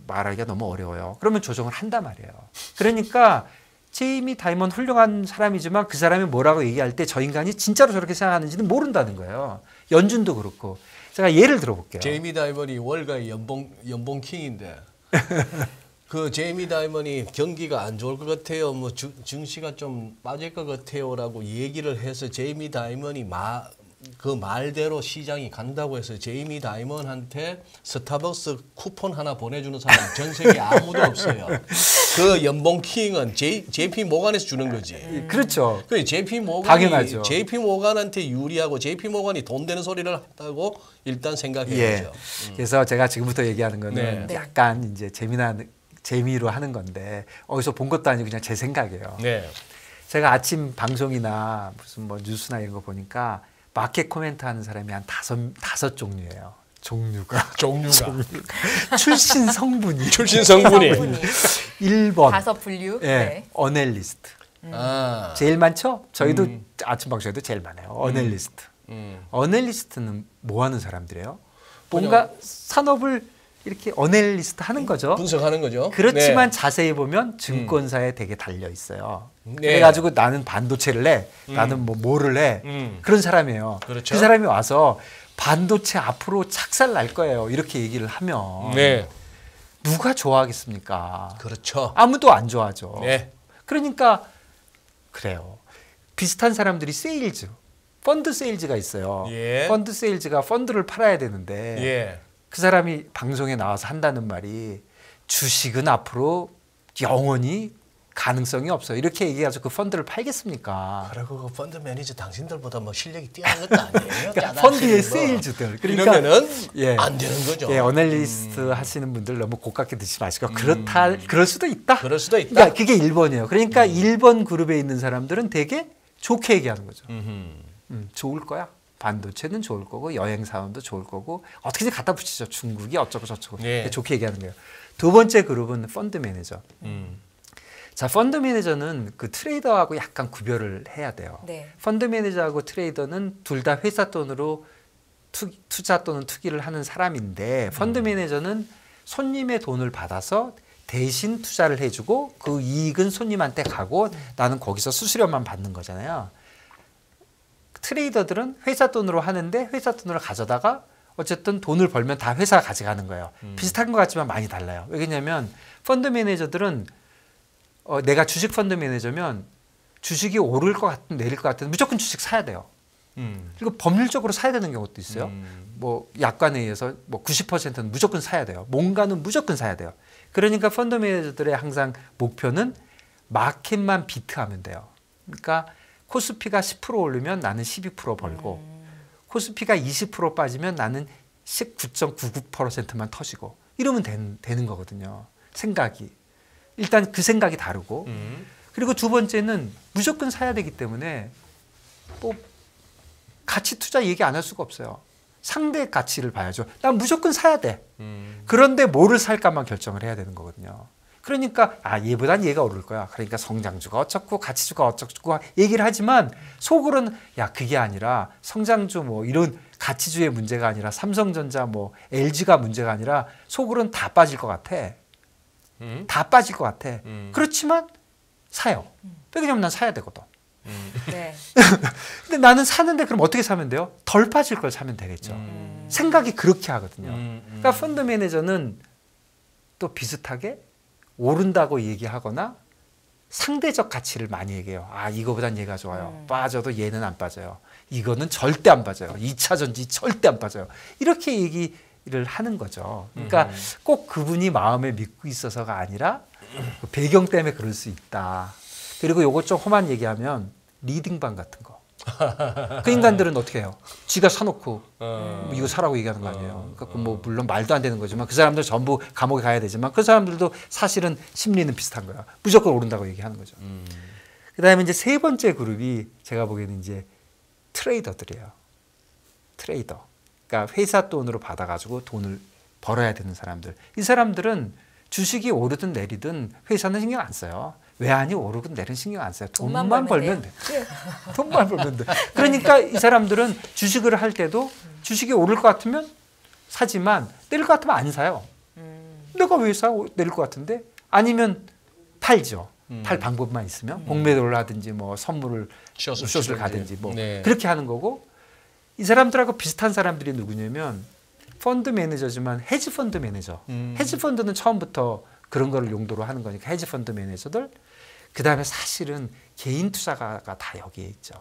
말하기가 너무 어려워요. 그러면 조정을 한단 말이에요. 그러니까 제이미 다이먼 훌륭한 사람이지만 그 사람이 뭐라고 얘기할 때 저 인간이 진짜로 저렇게 생각하는지는 모른다는 거예요. 연준도 그렇고. 제가 예를 들어볼게요. 제이미 다이먼이 월가의 연봉 킹인데 그 제이미 다이먼이 경기가 안 좋을 것 같아요. 뭐 증시가 좀 빠질 것 같아요라고 얘기를 해서 제이미 다이먼이 그 말대로 시장이 간다고 해서 제이미 다이먼한테 스타벅스 쿠폰 하나 보내주는 사람 전 세계 아무도 없어요. 그 연봉 킹은 JP 모간에서 주는 거지. 그렇죠. 그 JP 모간이 당연하죠. JP 모간한테 유리하고 JP 모간이 돈 되는 소리를 한다고 일단 생각해야죠. 그래서 제가 지금부터 얘기하는 거는 네. 약간 이제 재미로 하는 건데 어디서 본 것도 아니고 그냥 제 생각이에요. 네. 제가 아침 방송이나 무슨 뭐 뉴스나 이런 거 보니까 마켓 코멘트 하는 사람이 한 다섯 종류예요. 종류가. 출신 성분이. 1번. 다섯 분류. 예. 네. 어널리스트. 아. 제일 많죠? 저희도 아침 방송에도 제일 많아요. 어널리스트. 음. 어널리스트는 뭐 하는 사람들이에요? 뭔가 산업을 이렇게 어널리스트 하는 거죠. 분석하는 거죠. 그렇지만 네. 자세히 보면 증권사에 되게 달려 있어요. 네. 그래가지고 나는 반도체를 해, 나는 뭐를 해, 그런 사람이에요. 그렇죠. 그 사람이 와서 반도체 앞으로 착살 날 거예요. 이렇게 얘기를 하면 네. 누가 좋아하겠습니까? 그렇죠. 아무도 안 좋아하죠. 네. 그러니까 그래요. 비슷한 사람들이 세일즈, 펀드 세일즈가 있어요. 예. 펀드 세일즈가 펀드를 팔아야 되는데 예. 그 사람이 방송에 나와서 한다는 말이 주식은 앞으로 영원히 가능성이 없어요. 이렇게 얘기해서 그 펀드를 팔겠습니까? 그리고 그 펀드 매니저 당신들보다 뭐 실력이 뛰어난 것도 아니에요. 그러니까 펀드의 세일즈들. 그러니까 이러면은 예. 안 되는 거죠. 예, 어널리스트 하시는 분들 너무 고깝게 듣지 마시고 그럴 수도 있다. 그럴 수도 있다. 그러니까 그게 1번이에요. 그러니까 1번 그룹에 있는 사람들은 되게 좋게 얘기하는 거죠. 좋을 거야. 반도체는 좋을 거고 여행 사원도 좋을 거고 어떻게든 갖다 붙이죠. 중국이 어쩌고 저쩌고 네. 좋게 얘기하는 거예요. 두 번째 그룹은 펀드 매니저. 자, 펀드 매니저는 그 트레이더하고 약간 구별을 해야 돼요. 네. 펀드 매니저하고 트레이더는 둘 다 회사 돈으로 투자 또는 투기를 하는 사람인데 펀드 매니저는 손님의 돈을 받아서 대신 투자를 해주고 그 이익은 손님한테 가고 나는 거기서 수수료만 받는 거잖아요. 트레이더들은 회사 돈으로 하는데 회사 돈으로 가져다가 어쨌든 돈을 벌면 다 회사가 가져가는 거예요. 비슷한 것 같지만 많이 달라요. 왜냐하면 펀드 매니저들은 내가 주식 펀드 매니저면 주식이 오를 것 같은 내릴 것 같은 무조건 주식 사야 돼요. 그리고 법률적으로 사야 되는 경우도 있어요. 뭐 약관에 의해서 뭐 90%는 무조건 사야 돼요. 뭔가는 무조건 사야 돼요. 그러니까 펀드 매니저들의 항상 목표는 마켓만 비트하면 돼요. 그러니까 코스피가 10% 오르면 나는 12% 벌고 코스피가 20% 빠지면 나는 19.99%만 터지고 이러면 되는 거거든요. 생각이. 일단 그 생각이 다르고 그리고 두 번째는 무조건 사야 되기 때문에 뭐 가치 투자 얘기 안 할 수가 없어요. 상대 가치를 봐야죠. 난 무조건 사야 돼. 그런데 뭐를 살까만 결정을 해야 되는 거거든요. 그러니까 얘보단 얘가 오를 거야. 그러니까 성장주가 어쩌고 가치주가 어쩌고 얘기를 하지만 속으로는 야 그게 아니라 성장주 뭐 이런 가치주의 문제가 아니라 삼성전자 뭐 LG가 문제가 아니라 속으로는 다 빠질 것 같아. 다 빠질 것 같아. 그렇지만 사요. 왜냐면 난 사야 되거든. 네. 근데 나는 사는데 그럼 어떻게 사면 돼요? 덜 빠질 걸 사면 되겠죠. 생각이 그렇게 하거든요. 그러니까 펀드 매니저는 또 비슷하게 오른다고 얘기하거나 상대적 가치를 많이 얘기해요. 이거보단 얘가 좋아요. 빠져도 얘는 안 빠져요. 이거는 절대 안 빠져요. 2차 전지 절대 안 빠져요. 이렇게 얘기를 하는 거죠. 그러니까 꼭 그분이 마음에 믿고 있어서가 아니라 배경 때문에 그럴 수 있다. 그리고 요거 좀 험한 얘기하면 리딩방 같은 거. 그 인간들은 어떻게 해요? 지가 사놓고 이거 사라고 얘기하는 거 아니에요. 그러니까 뭐 물론 말도 안 되는 거지만 그 사람들 전부 감옥에 가야 되지만 그 사람들도 사실은 심리는 비슷한 거야. 무조건 오른다고 얘기하는 거죠. 그다음에 이제 세 번째 그룹이 제가 보기에는 이제 트레이더들이에요. 트레이더. 그러니까 회사 돈으로 받아가지고 돈을 벌어야 되는 사람들. 이 사람들은 주식이 오르든 내리든 회사는 신경 안 써요. 외환이 오르든 내리든 신경 안 써요. 돈만 벌면 돼. 돈만 벌면 돼. 그러니까 이 사람들은 주식을 할 때도 주식이 오를 것 같으면 사지만 내릴 것 같으면 안 사요. 내가 왜 사? 내릴 것 같은데? 아니면 팔죠. 팔 방법만 있으면 공매도를 하든지 뭐 선물을 숏을 가든지 뭐 그렇게 하는 거고 이 사람들하고 비슷한 사람들이 누구냐면 펀드 매니저지만 헤지 펀드 매니저. 헤지 펀드는 처음부터 그런 거를 용도로 하는 거니까 헤지 펀드 매니저들. 그다음에 사실은 개인 투자가가 다 여기에 있죠.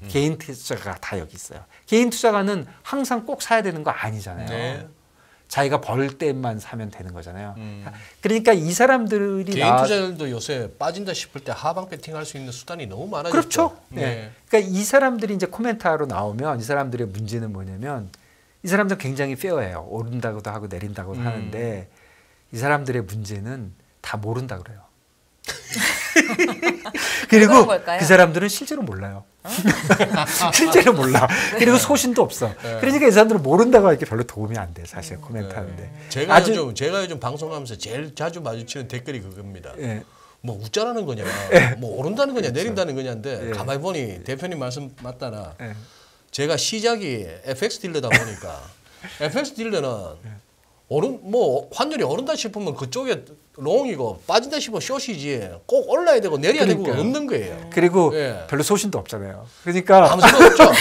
개인 투자가 다 여기 있어요. 개인 투자가는 항상 꼭 사야 되는 거 아니잖아요. 네. 자기가 벌 때만 사면 되는 거잖아요. 그러니까 이 사람들이 개인 투자들도 요새 빠진다 싶을 때 하방 배팅할 수 있는 수단이 너무 많아졌죠. 그렇죠. 네. 그러니까 이 사람들이 이제 코멘트하러 나오면 이 사람들의 문제는 뭐냐면 이 사람들 굉장히 페어해요. 오른다고도 하고 내린다고도 하는데 이 사람들의 문제는 다 모른다 그래요. 그리고 그 사람들은 실제로 몰라요. 실제로 몰라. 그리고 소신도 없어. 그러니까 이 사람들은 모른다고 하니까 별로 도움이 안 돼. 사실 코멘트하는데. 제가 요즘 방송하면서 제일 자주 마주치는 댓글이 그겁니다. 뭐 웃자라는 거냐, 뭐 오른다는 거냐, 내린다는 거냐인데 가만히 보니 대표님 말씀 맞다나 제가 시작이 FX 딜러다 보니까 FX 딜러는 뭐 환율이 오른다 싶으면 그쪽에 롱이고 빠진다 싶으면 숏이지 꼭 올라야 되고 내려야 되고 없는 거예요. 그리고 별로 소신도 없잖아요. 그러니까 아무 생각 없죠.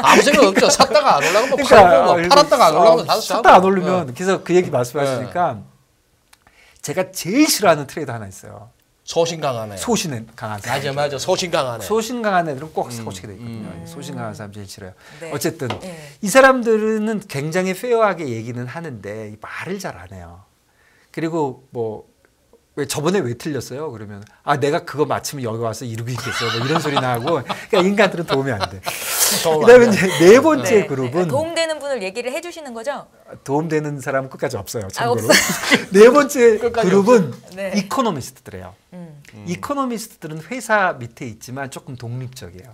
아무 생각 없죠. 샀다가 안 올라가면 팔고 뭐 팔았다가 안 올라가면 다시 사고. 샀다 안 오르면 그래서 그 얘기 말씀하시니까 제가 제일 싫어하는 트레이더 하나 있어요. 소신 강한 애. 소신 강한 사람. 맞아. 소신 강한 애. 소신 강한 애들은 꼭 사고치게 돼 있거든요. 소신 강한 사람 제일 싫어요. 네. 어쨌든 이 사람들은 굉장히 페어하게 얘기는 하는데 말을 잘 안 해요. 그리고 뭐 왜 저번에 왜 틀렸어요? 그러면 내가 그거 맞추면 여기 와서 이러고 있겠어요. 뭐 이런 소리나 하고 그러니까 인간들은 도움이 안 돼. 그다음에 이제 네 번째 그룹은 도움되는 분을 얘기를 해주시는 거죠? 도움되는 사람은 끝까지 없어요. 참고로. 네 번째 그룹은 이코노미스트들이에요. 이코노미스트들은 회사 밑에 있지만 조금 독립적이에요.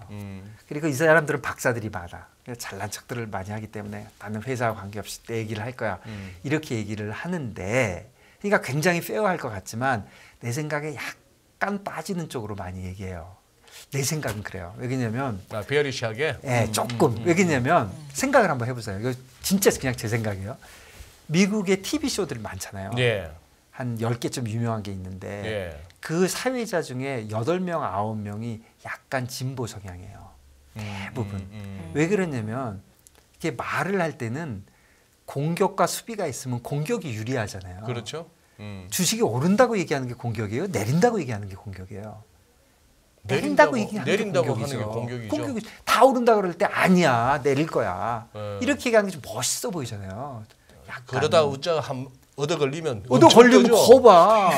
그리고 이 사람들은 박사들이 많아. 잘난 척들을 많이 하기 때문에 나는 회사와 관계없이 내 얘기를 할 거야. 이렇게 얘기를 하는데 그러니까 굉장히 페어할 것 같지만 내 생각에 약간 빠지는 쪽으로 많이 얘기해요. 내 생각은 그래요. 왜냐면 비어리시하게? 조금. 왜냐면 생각을 한번 해보세요. 이거 진짜 그냥 제 생각이에요. 미국의 TV 쇼들이 많잖아요. 한 10개쯤 유명한 게 있는데 그 사회자 중에 8명, 9명이 약간 진보 성향이에요. 대부분. 왜 그러냐면 이게 말을 할 때는 공격과 수비가 있으면 공격이 유리하잖아요. 그렇죠. 주식이 오른다고 얘기하는 게 공격이에요? 내린다고 얘기하는 게 공격이에요? 내린다고 얘기하는 게 공격이죠. 다 오른다 그럴 때 아니야. 내릴 거야. 이렇게 얘기하는 게 좀 멋있어 보이잖아요. 약간. 그러다 웃자가 얻어 걸리면 거봐.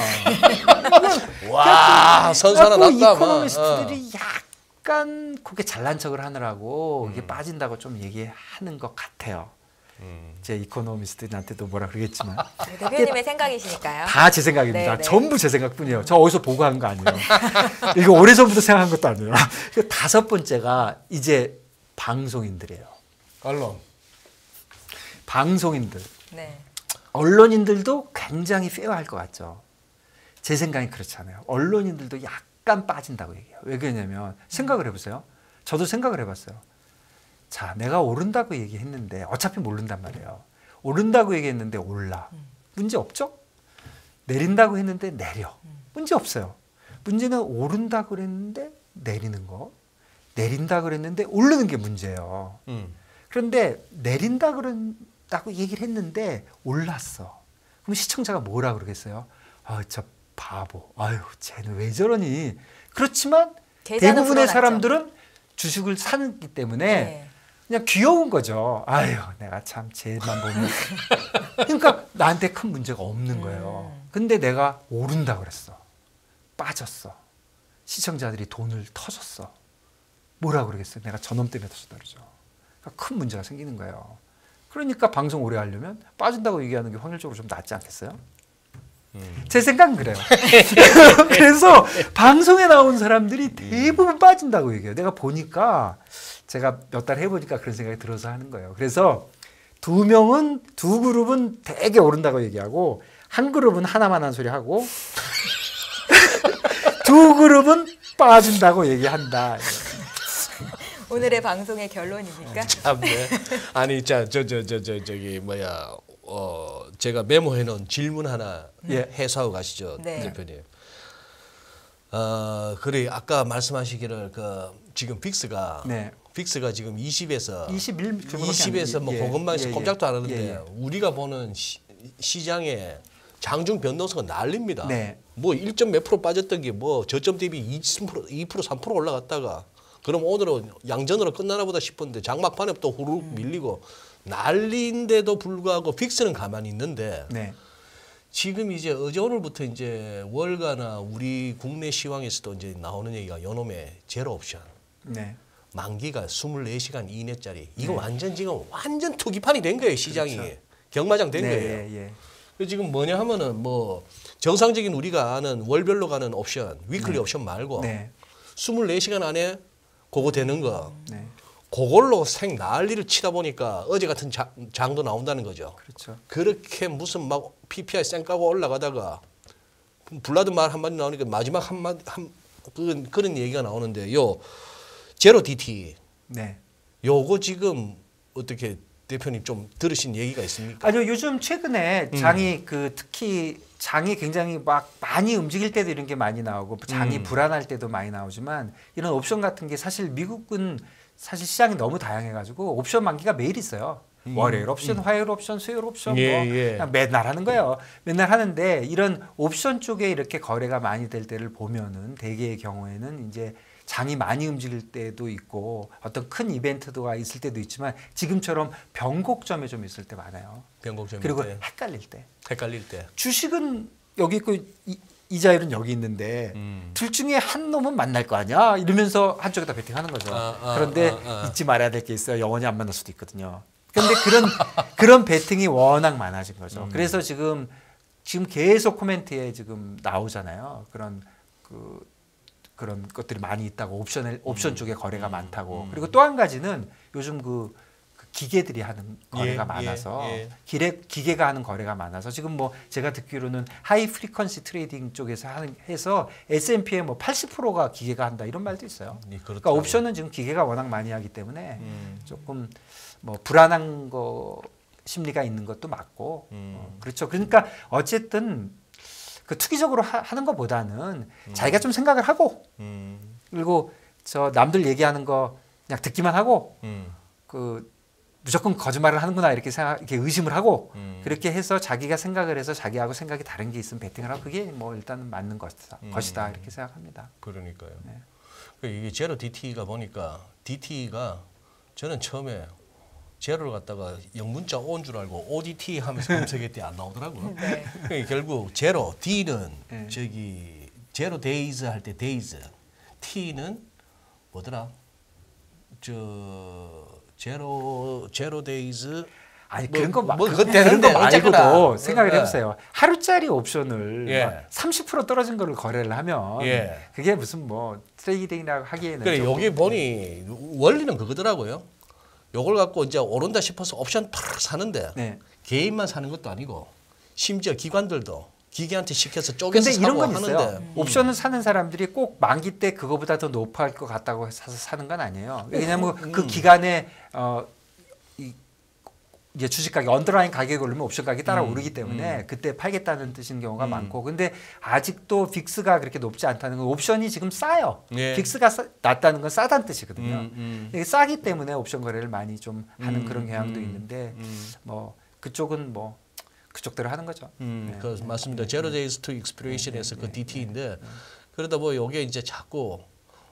와, 선사나 났다. 이코노미스트들이 약간 그렇게 잘난 척을 하느라고 이게 빠진다고 좀 얘기하는 것 같아요. 제 이코노미스트한테도 뭐라 그러겠지만 대표님의 생각이시니까요. 다 제 생각입니다. 네네. 전부 제 생각뿐이에요. 저 어디서 보고 한 거 아니에요. 이거 오래전부터 생각한 것도 아니에요. 다섯 번째가 이제 방송인들이에요. 언론. 방송인들, 네. 언론인들도 굉장히 페어할 것 같죠. 제 생각이 그렇잖아요. 언론인들도 약간 빠진다고 얘기해요. 왜 그러냐면 생각을 해보세요. 저도 생각을 해봤어요. 자, 내가 오른다고 얘기했는데 어차피 모른단 말이에요. 오른다고 얘기했는데 올라. 문제 없죠? 내린다고 했는데 내려. 문제 없어요. 문제는 오른다고 그랬는데 내리는 거. 내린다고 그랬는데 오르는 게 문제예요. 그런데 내린다고 그런다고 얘기를 했는데 올랐어. 그럼 시청자가 뭐라 그러겠어요? 아, 저 바보. 아유, 쟤는 왜 저러니? 그렇지만 계산은 대부분의 불어났죠. 사람들은 주식을 사기 때문에 네. 그냥 귀여운 거죠. 아유, 내가 참 쟤만 보면. 그러니까 나한테 큰 문제가 없는 거예요. 근데 내가 오른다 그랬어. 빠졌어. 시청자들이 돈을 터줬어. 뭐라 그러겠어요? 내가 저놈 때문에 터졌다 그러죠. 그러니까 큰 문제가 생기는 거예요. 그러니까 방송 오래 하려면 빠진다고 얘기하는 게 확률적으로 좀 낫지 않겠어요? 제 생각은 그래요. 그래서 방송에 나온 사람들이 대부분 빠진다고 얘기해요. 내가 보니까 제가 몇 달 해보니까 그런 생각이 들어서 하는 거예요. 그래서 두 그룹은 되게 오른다고 얘기하고 한 그룹은 하나만 한 소리 하고 두 그룹은 빠진다고 얘기한다. 오늘의 방송의 결론입니까? 참네. 아니 저기 뭐야 제가 메모해 놓은 질문 하나 예. 해소하고 가시죠, 네. 대표님. 그래 아까 말씀하시기를 그 지금 빅스가 네. 지금 20에서 20에서 뭐 고급망에서 꼼짝도 안 하는데 예. 우리가 보는 시장에 장중 변동성은 난립니다. 네. 뭐 1점 몇 프로 빠졌던 게 뭐 저점 대비 2% 3% 올라갔다가 그럼 오늘은 양전으로 끝나나 보다 싶었는데 장막판에 또 후루룩 밀리고 난리인데도 불구하고 빅스는 가만히 있는데 네. 지금 이제 어제 오늘부터 이제 월가나 우리 국내 시황에서도 이제 나오는 얘기가 요놈의 제로 옵션 네. 만기가 24시간 이내짜리 이거 완전 지금 완전 투기판이 된 거예요 시장이. 그렇죠. 경마장 된 네, 거예요. 예, 예. 그래서 지금 뭐냐 하면은 뭐 정상적인 우리가 아는 월별로 가는 옵션 위클리 옵션 말고 네. 24시간 안에 그거 되는 거 네. 그걸로 생 난리를 치다 보니까 어제 같은 장도 나온다는 거죠. 그렇죠. 그렇게 무슨 막 PPI 쌩까고 올라가다가 블라드 말 한마디 나오니까 마지막 그런 얘기가 나오는데 요 제로 DT 네. 요거 지금 어떻게 대표님 좀 들으신 얘기가 있습니까? 아주 요즘 최근에 장이 특히 장이 굉장히 막 많이 움직일 때도 이런 게 많이 나오고 장이 불안할 때도 많이 나오지만 이런 옵션 같은 게 사실 미국은 사실 시장이 너무 다양해가지고 옵션 만기가 매일 있어요. 월요일 옵션, 화요일 옵션, 수요일 옵션 그냥 맨날 하는 거예요. 맨날 하는데 이런 옵션 쪽에 이렇게 거래가 많이 될 때를 보면은 대개의 경우에는 이제 장이 많이 움직일 때도 있고 어떤 큰 이벤트가 있을 때도 있지만 지금처럼 변곡점에 좀 있을 때 많아요. 변곡점 그리고 때 헷갈릴 때. 때. 주식은 여기 있고 이자율은 여기 있는데 둘 중에 한 놈은 만날 거 아니야? 이러면서 한쪽에다 베팅하는 거죠. 그런데 잊지 말아야 될 게 있어요. 영원히 안 만날 수도 있거든요. 그런데 그런 베팅이 워낙 많아진 거죠. 그래서 지금 계속 코멘트에 지금 나오잖아요. 그런 것들이 많이 있다고 옵션 쪽에 거래가 많다고. 그리고 또 한 가지는 요즘 그 기계들이 하는 거래가 많아서 기계가 하는 거래가 많아서 지금 뭐 제가 듣기로는 하이 프리퀀시 트레이딩 쪽에서 해서 S&P의 뭐 80%가 기계가 한다 이런 말도 있어요. 그러니까 옵션은 지금 기계가 워낙 많이 하기 때문에 조금 뭐 불안한 거 심리가 있는 것도 맞고 그렇죠. 그러니까 어쨌든 그 투기적으로 하는 것보다는 자기가 좀 생각을 하고 그리고 저 남들 얘기하는 거 그냥 듣기만 하고 그 무조건 거짓말을 하는구나 이렇게 의심을 하고 그렇게 해서 자기가 생각을 해서 자기하고 생각이 다른 게 있으면 베팅을 하고 그게 뭐 일단은 맞는 것이다 이렇게 생각합니다. 그러니까요. 네. 이게 제로 DT가 보니까 DT가 저는 처음에 제로를 갖다가 영문자 O인 줄 알고 ODT 하면서 검색했더니 안 나오더라고요. 네. 그러니까 결국 제로 D는 네. 저기 제로 데이즈 할 때 데이즈, T는 뭐더라? 제로 데이즈 아니 그런 거 그런 거 말고도 생각을 네. 해보세요. 하루짜리 옵션을 예. 30% 떨어진 거를 거래를 하면 예. 그게 무슨 뭐 트레이딩이라고 하기에는 그래 조금, 여기 보니 원리는 그거더라고요. 요걸 갖고 이제 오른다 싶어서 옵션 팍 사는데 네. 개인만 사는 것도 아니고 심지어 기관들도 기계한테 시켜서 쪼개서 근데 이런 사고 건 하는데 있어요. 옵션을 사는 사람들이 꼭 만기 때 그거보다 더 높을 것 같다고 사서 사는 건 아니에요. 왜냐하면 그 기간에 이게 주식 가격 언더라인 가격이 오르면 옵션 가격이 따라 오르기 때문에 그때 팔겠다는 뜻인 경우가 많고, 근데 아직도 빅스가 그렇게 높지 않다는 건 옵션이 지금 싸요. 예. 빅스가 낮다는 건 싸다는 뜻이거든요. 이게 싸기 때문에 옵션 거래를 많이 좀 하는 그런 경향도 있는데 뭐 그쪽은 뭐 그쪽대로 하는 거죠. 그 맞습니다. Zero Days to Expiration에서 그 DT인데 그러다 보니 이게 이제 자꾸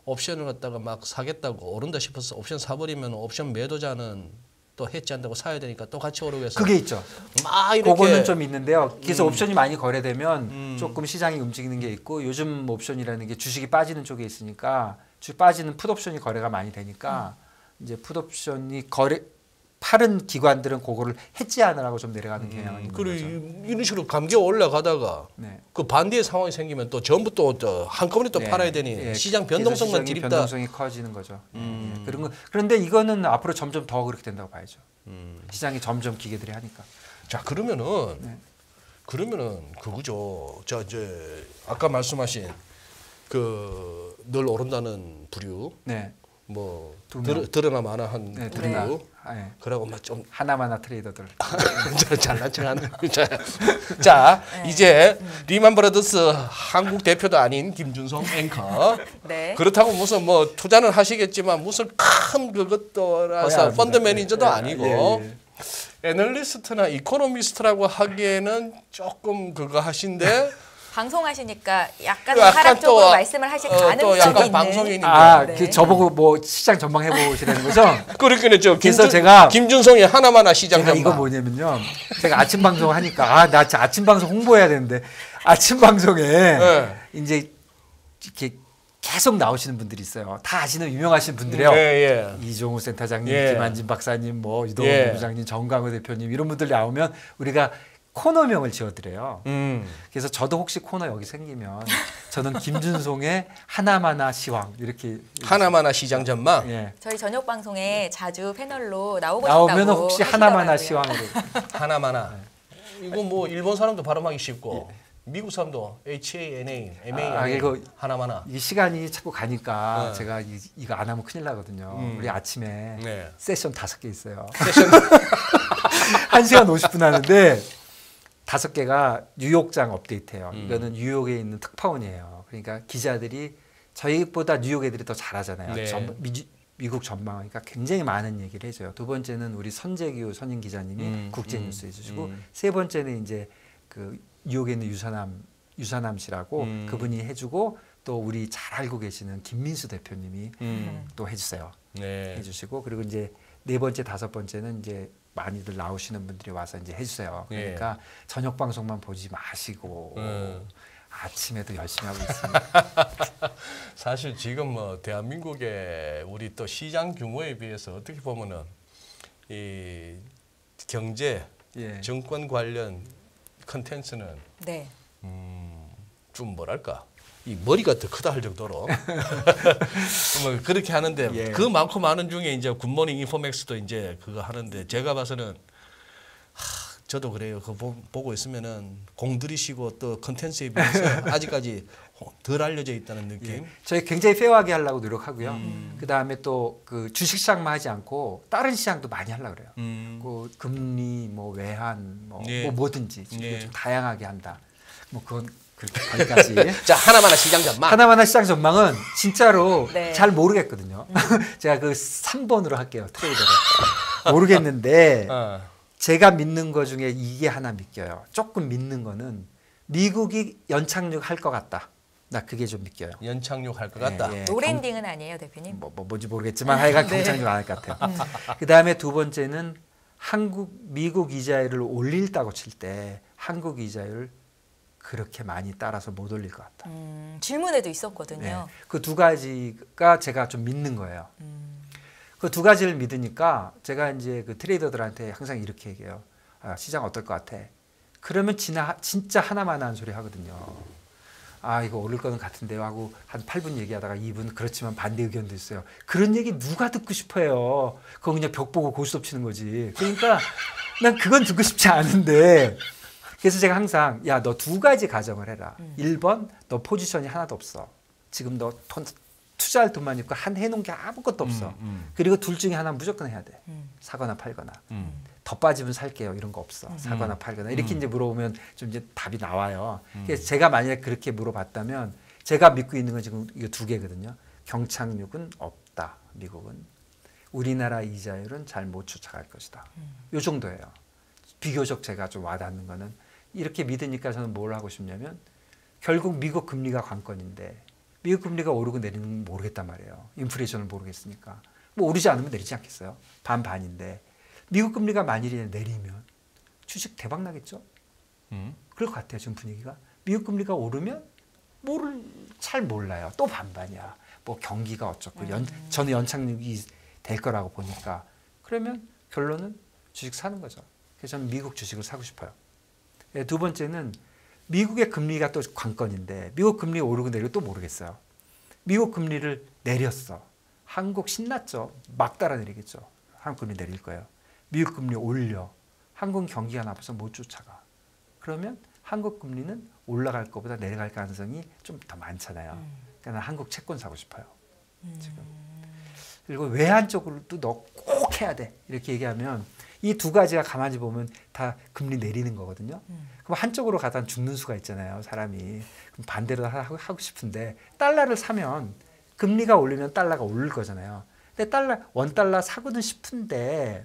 옵션을 갖다가 막 사겠다고 오른다 싶어서 옵션 사버리면 옵션 매도자는 또 해지한다고 사야 되니까 또 같이 오르고 해서 그게 있죠. 막 이렇게 그거는 좀 있는데요. 그래서 옵션이 많이 거래되면 조금 시장이 움직이는 게 있고, 요즘 옵션이라는 게 주식이 빠지는 쪽에 있으니까 주식 빠지는 풋옵션이 거래가 많이 되니까 이제 풋옵션이 파는 기관들은 그거를 해지하느라고 좀 내려가는 경향은 있는 그리고 거죠. 이런 식으로 감기가 올라가다가 네. 그 반대의 상황이 생기면 또 전부 또 한꺼번에 또 네. 팔아야 되니 예, 시장 그래서 변동성만 시장이 들입다. 변동성이 커지는 거죠. 그런 거. 그런데 이거는 앞으로 점점 더 그렇게 된다고 봐야죠. 시장이 점점 기계들이 하니까. 자 그러면은 네. 그거죠. 자 이제 아까 말씀하신 그 늘 오른다는 부류 네. 뭐 두 명. 드러나 마나한 네, 부류 드러나. 아, 예. 그러고 막좀 하나마나 트레이더들. 잘난 척하는 자 이제 리만 브라더스 한국 대표도 아닌 김준성 앵커 네. 그렇다고 무슨 뭐 투자는 하시겠지만 무슨 큰 그것도라서 아닙니다. 펀드 매니저도 예, 아니고 예, 애널리스트나 이코노미스트라고 하기에는 조금 그거 하신데 방송하시니까 약간 약간 하락적으로 또, 말씀을 하실 또 가능성이 약간 있는. 방송인인데 아, 네. 저보고 뭐 시장 전망해 보시라는 거죠? 그렇긴 했죠. 그래서 제가 김준성의 하나마나 시장 제가 이거 전망. 뭐냐면요. 제가 아침 방송 하니까 나 아침 방송 홍보해야 되는데 아침 방송에 네. 이제 이렇게 계속 나오시는 분들이 있어요. 다 아시는 유명하신 분들이요. 예, 이종우 센터장님, 예. 김한진 박사님, 뭐 유동훈 예. 부장님, 정강호 대표님 이런 분들 나오면 우리가 코너명을 지어드려요. 그래서 저도 혹시 코너 여기 생기면 저는 김준송의 하나마나 시황 이렇게 하나마나 시장 전망. 예. 저희 저녁 방송에 자주 패널로 나오고 나오면 싶다고 혹시 하나마나 하시더라고요. 시황으로 하나마나. 이거 뭐 일본 사람도 발음하기 쉽고 예. 미국 사람도 HANA, MA 아, 이거 하나마나. 이 시간이 자꾸 가니까 네. 제가 이거 안 하면 큰일 나거든요. 우리 아침에 네. 세션 5개 있어요. 세션 1시간 50분 하는데 5개가 뉴욕장 업데이트예요. 이거는 뉴욕에 있는 특파원이에요. 그러니까 기자들이 저희보다 뉴욕 애들이 더 잘하잖아요. 네. 미국 전망하니까 굉장히 많은 얘기를 해줘요. 두 번째는 우리 선재규 선임 기자님이 국제뉴스 해주시고 세 번째는 이제 그 뉴욕에 있는 유사남 씨라고 그분이 해주고 또 우리 잘 알고 계시는 김민수 대표님이 또 해주세요. 네. 해주시고 그리고 이제 네 번째 다섯 번째는 이제 많이들 나오시는 분들이 와서 이제 해주세요. 그러니까 저녁 방송만 보지 마시고 아침에도 열심히 하고 있습니다. 사실 지금 뭐 대한민국의 우리 또 시장 규모에 비해서 어떻게 보면은 이 경제, 예. 정권 관련 컨텐츠는 네. 좀 뭐랄까 이 머리가 더 크다 할 정도로 뭐 그렇게 하는데 예. 그 많고 많은 중에 이제 굿모닝 인포맥스도 이제 그거 하는데 제가 봐서는 저도 그래요. 그거 보고 있으면은 공들이시고 또 컨텐츠에 비해서 아직까지 덜 알려져 있다는 느낌. 예. 저희 굉장히 페어하게 하려고 노력하고요. 그 다음에 또 그 주식시장만 하지 않고 다른 시장도 많이 하려고 그래요. 그 금리, 뭐 외환, 뭐, 예. 뭐 뭐든지 예. 좀 다양하게 한다. 뭐 그건 거기까지. 자 하나마나 시장 전망. 하나마나 시장 전망은 진짜로 네. 잘 모르겠거든요. 제가 그 3번으로 할게요. 트레이더를. 모르겠는데 제가 믿는 거 중에 이게 하나 믿겨요. 조금 믿는 거는 미국이 연착륙 할 것 같다. 나 그게 좀 믿겨요. 연착륙 할 것 같다. 예, 예. 노랜딩은 아니에요, 대표님? 뭔지 모르겠지만 하여간 경착륙 안 할 것 같아요. 그다음에 두 번째는 미국 이자율을 올릴다고 칠 때 한국 이자율 그렇게 많이 따라서 못 올릴 것 같다. 질문에도 있었거든요. 그 두 가지가 제가 좀 믿는 거예요. 그 두 가지를 믿으니까 제가 이제 그 트레이더들한테 항상 이렇게 얘기해요. 아, 시장 어떨 것 같아? 그러면 진짜 하나만 한 소리 하거든요. 아 이거 오를 거는 같은데요 하고 한 8분 얘기하다가 2분 그렇지만 반대 의견도 있어요. 그런 얘기 누가 듣고 싶어요. 그건 그냥 벽 보고 고스톱 치는 거지. 그러니까 난 그건 듣고 싶지 않은데 그래서 제가 항상 야 너 두 가지 가정을 해라. 1번 너 포지션이 하나도 없어. 지금 너 투자할 돈만 있고 한 해놓은 게 아무것도 없어. 그리고 둘 중에 하나 무조건 해야 돼. 사거나 팔거나. 더 빠지면 살게요. 이런 거 없어. 사거나 팔거나. 이렇게 이제 물어보면 좀 이제 답이 나와요. 그래서 제가 만약에 그렇게 물어봤다면 제가 믿고 있는 건 지금 이거 두 개거든요. 경착륙은 없다. 미국은. 우리나라 이자율은 잘 못 쫓아갈 것이다. 요 정도예요. 비교적 제가 좀 와닿는 거는 이렇게 믿으니까 저는 뭘 하고 싶냐면 결국 미국 금리가 관건인데 미국 금리가 오르고 내리는 건 모르겠단 말이에요. 인플레이션을 모르겠으니까. 뭐 오르지 않으면 내리지 않겠어요. 반반인데 미국 금리가 만일에 내리면 주식 대박 나겠죠? 그럴 것 같아요. 지금 분위기가. 미국 금리가 오르면 뭐를 잘 몰라요. 또 반반이야. 뭐 경기가 어쩌고 저는 연착륙이 될 거라고 보니까 그러면 결론은 주식 사는 거죠. 그래서 저는 미국 주식을 사고 싶어요. 두 번째는 미국의 금리가 또 관건인데 미국 금리 오르고 내리고 또 모르겠어요. 미국 금리를 내렸어. 한국 신났죠. 막 따라 내리겠죠. 한국 금리 내릴 거예요. 미국 금리 올려. 한국 경기가 나빠서 못 쫓아가. 그러면 한국 금리는 올라갈 것보다 내려갈 가능성이 좀 더 많잖아요. 그러니까 난 한국 채권 사고 싶어요. 지금. 그리고 외환 쪽으로도 너 꼭 해야 돼. 이렇게 얘기하면 이 두 가지가 가만히 보면 다 금리 내리는 거거든요. 그럼 한쪽으로 가다 죽는 수가 있잖아요. 사람이. 그럼 반대로 하고 싶은데 달러를 사면 금리가 오르면 달러가 오를 거잖아요. 근데 원달러 사고는 싶은데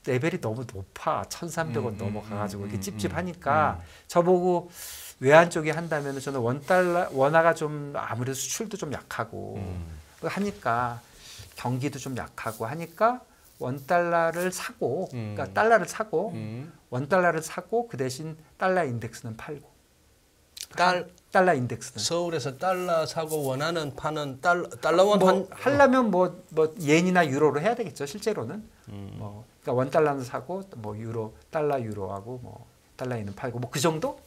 레벨이 너무 높아. 1,300원 넘어가가지고 이렇게 찝찝하니까 저보고 외환 쪽에 한다면 저는 원화가 좀 아무래도 수출도 좀 약하고 하니까 경기도 좀 약하고 하니까 원달러를 사고 그러니까 달러를 사고 원달러를 사고 그 대신 달러 인덱스는 팔고 달러 인덱스는 서울에서 달러 사고 원하는 파는 달러원 뭐 하려면 뭐 옌이나 유로로 해야 되겠죠. 실제로는 뭐 그러니까 원달러는 사고 뭐 유로 달러 유로하고 뭐 달러 옌은 팔고 뭐 그 정도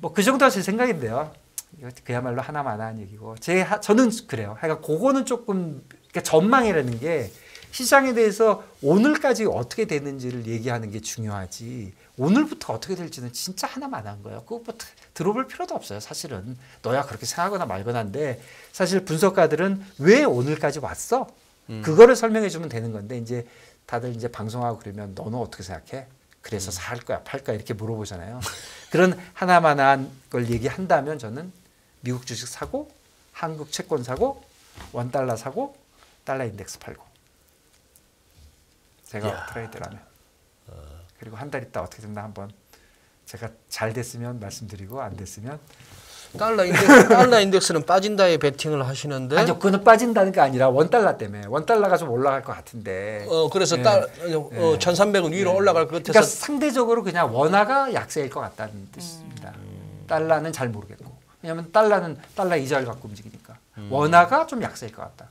뭐 그 정도가 제 생각인데요. 이거 그야말로 하나만한 얘기고 저는 그래요. 그러니까 그거는 조금 그러니까 전망이라는 게 시장에 대해서 오늘까지 어떻게 되는지를 얘기하는 게 중요하지 오늘부터 어떻게 될지는 진짜 하나만한 거예요. 그것부터 들어볼 필요도 없어요. 사실은 너야 그렇게 생각하거나 말거나 한데 사실 분석가들은 왜 오늘까지 왔어? 그거를 설명해 주면 되는 건데 이제 다들 이제 방송하고 그러면 너는 어떻게 생각해? 그래서 살 거야 팔 거야 이렇게 물어보잖아요. 그런 하나만한 걸 얘기한다면 저는 미국 주식 사고 한국 채권 사고 원달러 사고 달러 인덱스 팔고 제가 트레이드라면 그리고 한 달 있다 어떻게 됐나 한번 제가 잘 됐으면 말씀드리고 안 됐으면 달러 인덱스는 빠진다에 베팅을 하시는데 아니요 그거는 빠진다는 게 아니라 원달러 때문에 원달러가 좀 올라갈 것 같은데 그래서 1,300원 위로 올라갈 것 같아서 그러니까 상대적으로 그냥 원화가 약세일 것 같다는 뜻입니다. 달러는 잘 모르겠고 왜냐하면 달러는 달러 이자를 갖고 움직이니까 원화가 좀 약세일 것 같다.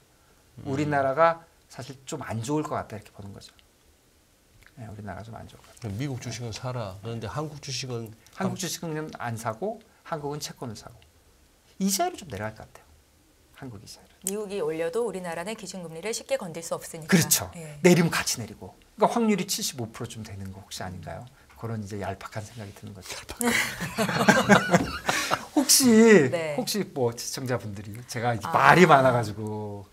우리나라가 사실 좀 안 좋을 것 같다 이렇게 보는 거죠. 네, 우리나라가 좀 안 좋을 것 같다. 미국 주식은 사라. 그런데 한국 주식은 안 사고 한국은 채권을 사고 이자율이 좀 내려갈 것 같아요. 한국 이자율. 미국이 올려도 우리나라는 기준금리를 쉽게 건들 수 없으니까. 그렇죠. 예. 내리면 같이 내리고. 그러니까 확률이 75%좀 되는 거 혹시 아닌가요? 그런 이제 얄팍한 생각이 드는 거죠. 혹시 뭐 시청자분들이 제가 말이 많아가지고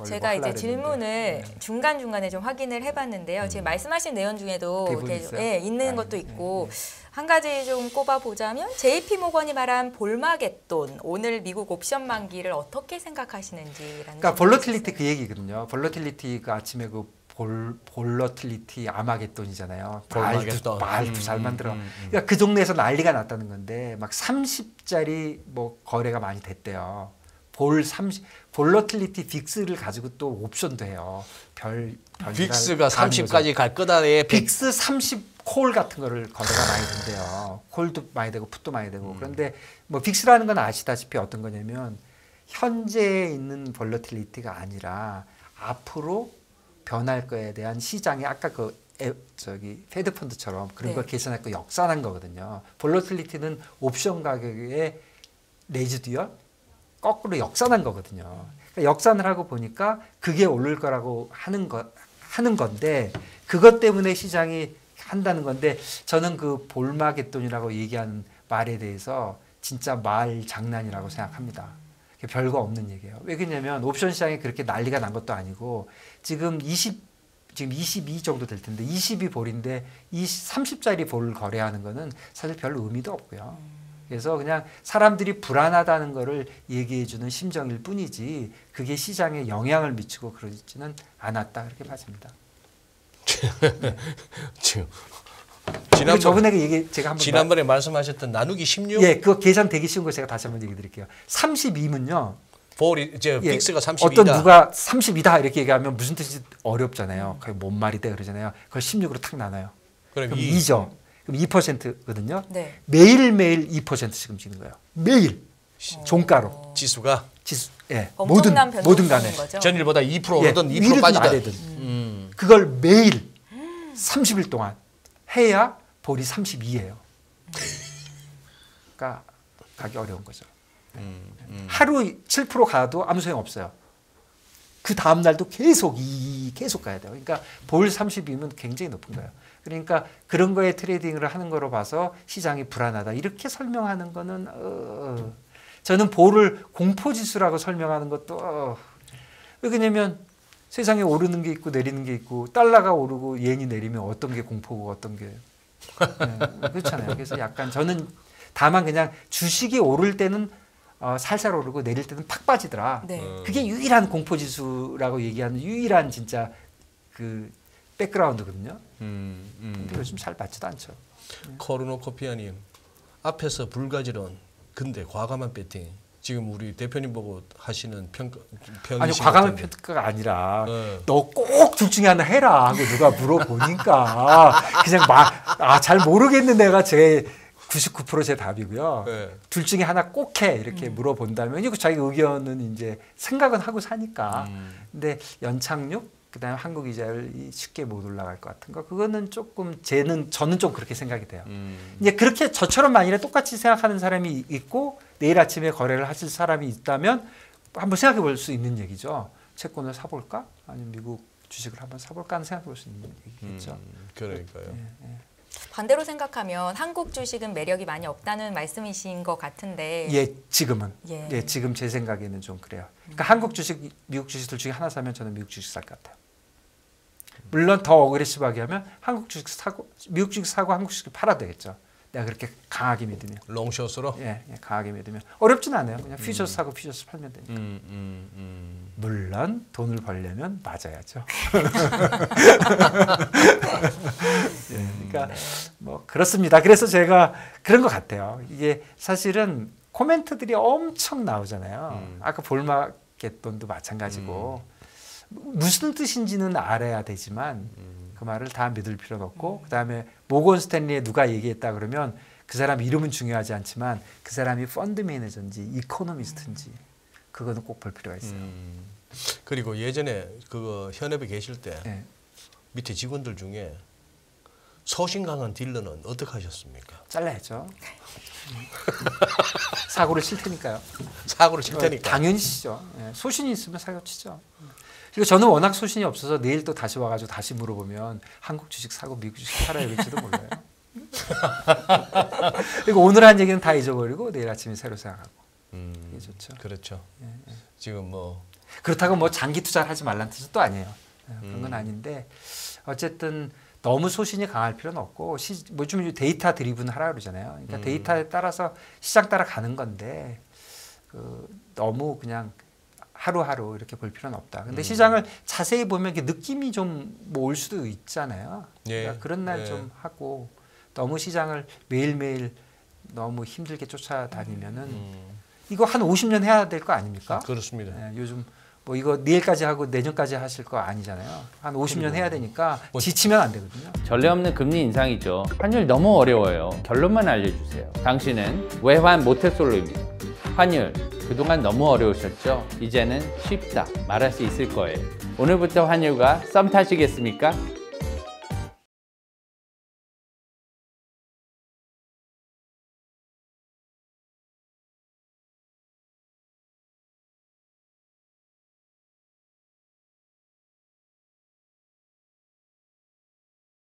제가 이제 질문을 중간중간에 좀 확인을 해봤는데요. 지금 말씀하신 내용 중에도 이렇게 있는 것도 있고 한 가지 좀 꼽아보자면 JP 모건이 말한 볼마겟돈 오늘 미국 옵션 만기를 어떻게 생각하시는지라는 그러니까 볼러틸리티 그 얘기거든요. 볼러틸리티가 아침에 그 볼러틸리티 아마겟돈이잖아요. 말도 잘 만들어. 그러니까 그 동네에서 난리가 났다는 건데 막 30짜리 뭐 거래가 많이 됐대요. 볼러틸리티 빅스를 가지고 또 옵션도 해요. 빅스가 30까지 갈 거다에 빅스 30 콜 같은 거를 거래가 많이 된대요. 콜도 많이 되고 풋도 많이 되고. 그런데 뭐 빅스라는 건 아시다시피 어떤 거냐면 현재 있는 볼러틸리티가 아니라 앞으로 변할 거에 대한 시장의 아까 그 페드 펀드처럼 그런 네. 걸 계산했고 역산한 거거든요. 볼러틸리티는 옵션 가격의 레지듀얼 거꾸로 역산한 거거든요. 그러니까 역산을 하고 보니까 그게 오를 거라고 하는 건데 그것 때문에 시장이 한다는 건데 저는 그 볼마겟돈이라고 얘기하는 말에 대해서 진짜 말 장난이라고 생각합니다. 별거 없는 얘기예요. 왜 그러냐면 옵션 시장이 그렇게 난리가 난 것도 아니고 지금 22 정도 될 텐데 22 볼인데 30짜리 볼 거래하는 거는 사실 별 의미도 없고요. 그래서 그냥 사람들이 불안하다는 거를 얘기해 주는 심정일 뿐이지 그게 시장에 영향을 미치고 그러지는 않았다 그렇게 봐집니다. 지금 저번에 제가 한번 지난번에 말씀하셨던 나누기 16? 예, 그거 계산 되기 쉬운 거 제가 다시 한번 얘기 드릴게요. 32면요. 볼이 이제 픽스가 32다. 어떤 누가 32다 이렇게 얘기하면 무슨 뜻인지 어렵잖아요. 그게 뭔 말이다 그러잖아요. 그걸 16으로 탁 나눠요. 그럼 2죠. 그럼 2%거든요. 네. 매일매일 2%씩 움직이는 거예요. 매일. 종가로. 지수가 지수. 예. 엄청난 모든 간에. 거죠. 전일보다 2% 오르든 2% 빠지든. 그걸 매일 30일 동안 해야 볼이 32예요. 그러니까 가기 어려운 거죠. 하루 7% 가도 아무 소용 없어요. 그 다음 날도 계속 가야 돼요. 그러니까 볼 32면 굉장히 높은 거예요. 그러니까 그런 거에 트레이딩을 하는 거로 봐서 시장이 불안하다 이렇게 설명하는 거는 저는 볼을 공포지수라고 설명하는 것도 왜 그러냐면 세상에 오르는 게 있고 내리는 게 있고 달러가 오르고 이엔이 내리면 어떤 게 공포고 어떤 게 그렇잖아요. 그래서 약간 저는 다만 그냥 주식이 오를 때는 살살 오르고 내릴 때는 팍 빠지더라. 네. 그게 유일한 공포지수라고 얘기하는 유일한 진짜 그 백그라운드거든요. 근데 요즘 잘 맞지도 않죠. 코르노 코피아님 앞에서 불가지론 근데 과감한 배팅 지금 우리 대표님 보고 하시는 평이신 아니 과감한 같은데. 평가가 아니라 너 꼭 둘 중에 하나 해라 하고 누가 물어보니까 그냥 잘 모르겠는 내가 제 99% 제 답이고요. 네. 둘 중에 하나 꼭 해 이렇게 물어본다면 이거 자기 의견은 이제 생각은 하고 사니까. 근데 연착륙 그다음에 한국 이자율이 쉽게 못 올라갈 것 같은 거 그거는 조금 저는 좀 그렇게 생각이 돼요. 이제 그렇게 저처럼 만일에 똑같이 생각하는 사람이 있고 내일 아침에 거래를 하실 사람이 있다면 한번 생각해 볼 수 있는 얘기죠. 채권을 사볼까? 아니면 미국 주식을 한번 사볼까 하는 생각해 볼 수 있는 얘기겠죠. 그러니까요. 반대로 생각하면 한국 주식은 매력이 많이 없다는 말씀이신 것 같은데. 예, 지금은. 예. 예, 지금 제 생각에는 좀 그래요. 그러니까 한국 주식, 미국 주식들 중에 하나 사면 저는 미국 주식 살 것 같아요. 물론 더 어그레시브하게 하면 한국 주식 사고 미국 주식 사고 한국 주식 팔아도 되겠죠. 내가 그렇게 강하게 믿으면. 롱숏으로? 예, 강하게 믿으면 어렵진 않아요. 그냥 퓨처스 사고 퓨처스 팔면 되니까. 물론 돈을 벌려면 맞아야죠. 예, 그러니까 뭐 그렇습니다. 그래서 제가 그런 것 같아요. 이게 사실은 코멘트들이 엄청 나오잖아요. 아까 볼마겟돈도 마찬가지고. 무슨 뜻인지는 알아야 되지만 그 말을 다 믿을 필요는 없고 그다음에 모건 스탠리에 누가 얘기했다 그러면 그 사람 이름은 중요하지 않지만 그 사람이 펀드 매니저인지 이코노미스트인지 그거는 꼭 볼 필요가 있어요. 그리고 예전에 그거 현업에 계실 때 네. 밑에 직원들 중에 소신 강한 딜러는 어떻게 하셨습니까? 잘라야죠. 사고를 칠 테니까요. 사고를 칠 테니까. 당연히 치죠. 예, 소신이 있으면 사고 치죠. 그리고 저는 워낙 소신이 없어서 내일 또 다시 와가지고 다시 물어보면 한국 주식 사고 미국 주식 팔아야 될지도 몰라요. 그리고 오늘 한 얘기는 다 잊어버리고 내일 아침에 새로 생각하고 이게 좋죠. 그렇죠. 지금 뭐 그렇다고 뭐 장기 투자를 하지 말라는 뜻은 또 아니에요. 그런 건 아닌데 어쨌든 너무 소신이 강할 필요는 없고 요즘 데이터 드리븐 하라 그러잖아요. 그러니까 데이터에 따라서 시장 따라 가는 건데 너무 그냥 하루하루 이렇게 볼 필요는 없다. 근데 시장을 자세히 보면 느낌이 좀 뭐 올 수도 있잖아요. 그러니까 그런 날 좀 하고 너무 시장을 매일매일 너무 힘들게 쫓아다니면은 이거 한 50년 해야 될 거 아닙니까? 그렇습니다. 요즘 뭐 이거 내일까지 하고 내년까지 하실 거 아니잖아요. 한 50년 해야 되니까 지치면 안 되거든요. 전례 없는 금리 인상이죠. 환율 너무 어려워요. 결론만 알려주세요. 당신은 외환 모태솔로입니다. 환율 그동안 너무 어려우셨죠? 이제는 쉽다 말할 수 있을 거예요. 오늘부터 환율과 썸 타시겠습니까?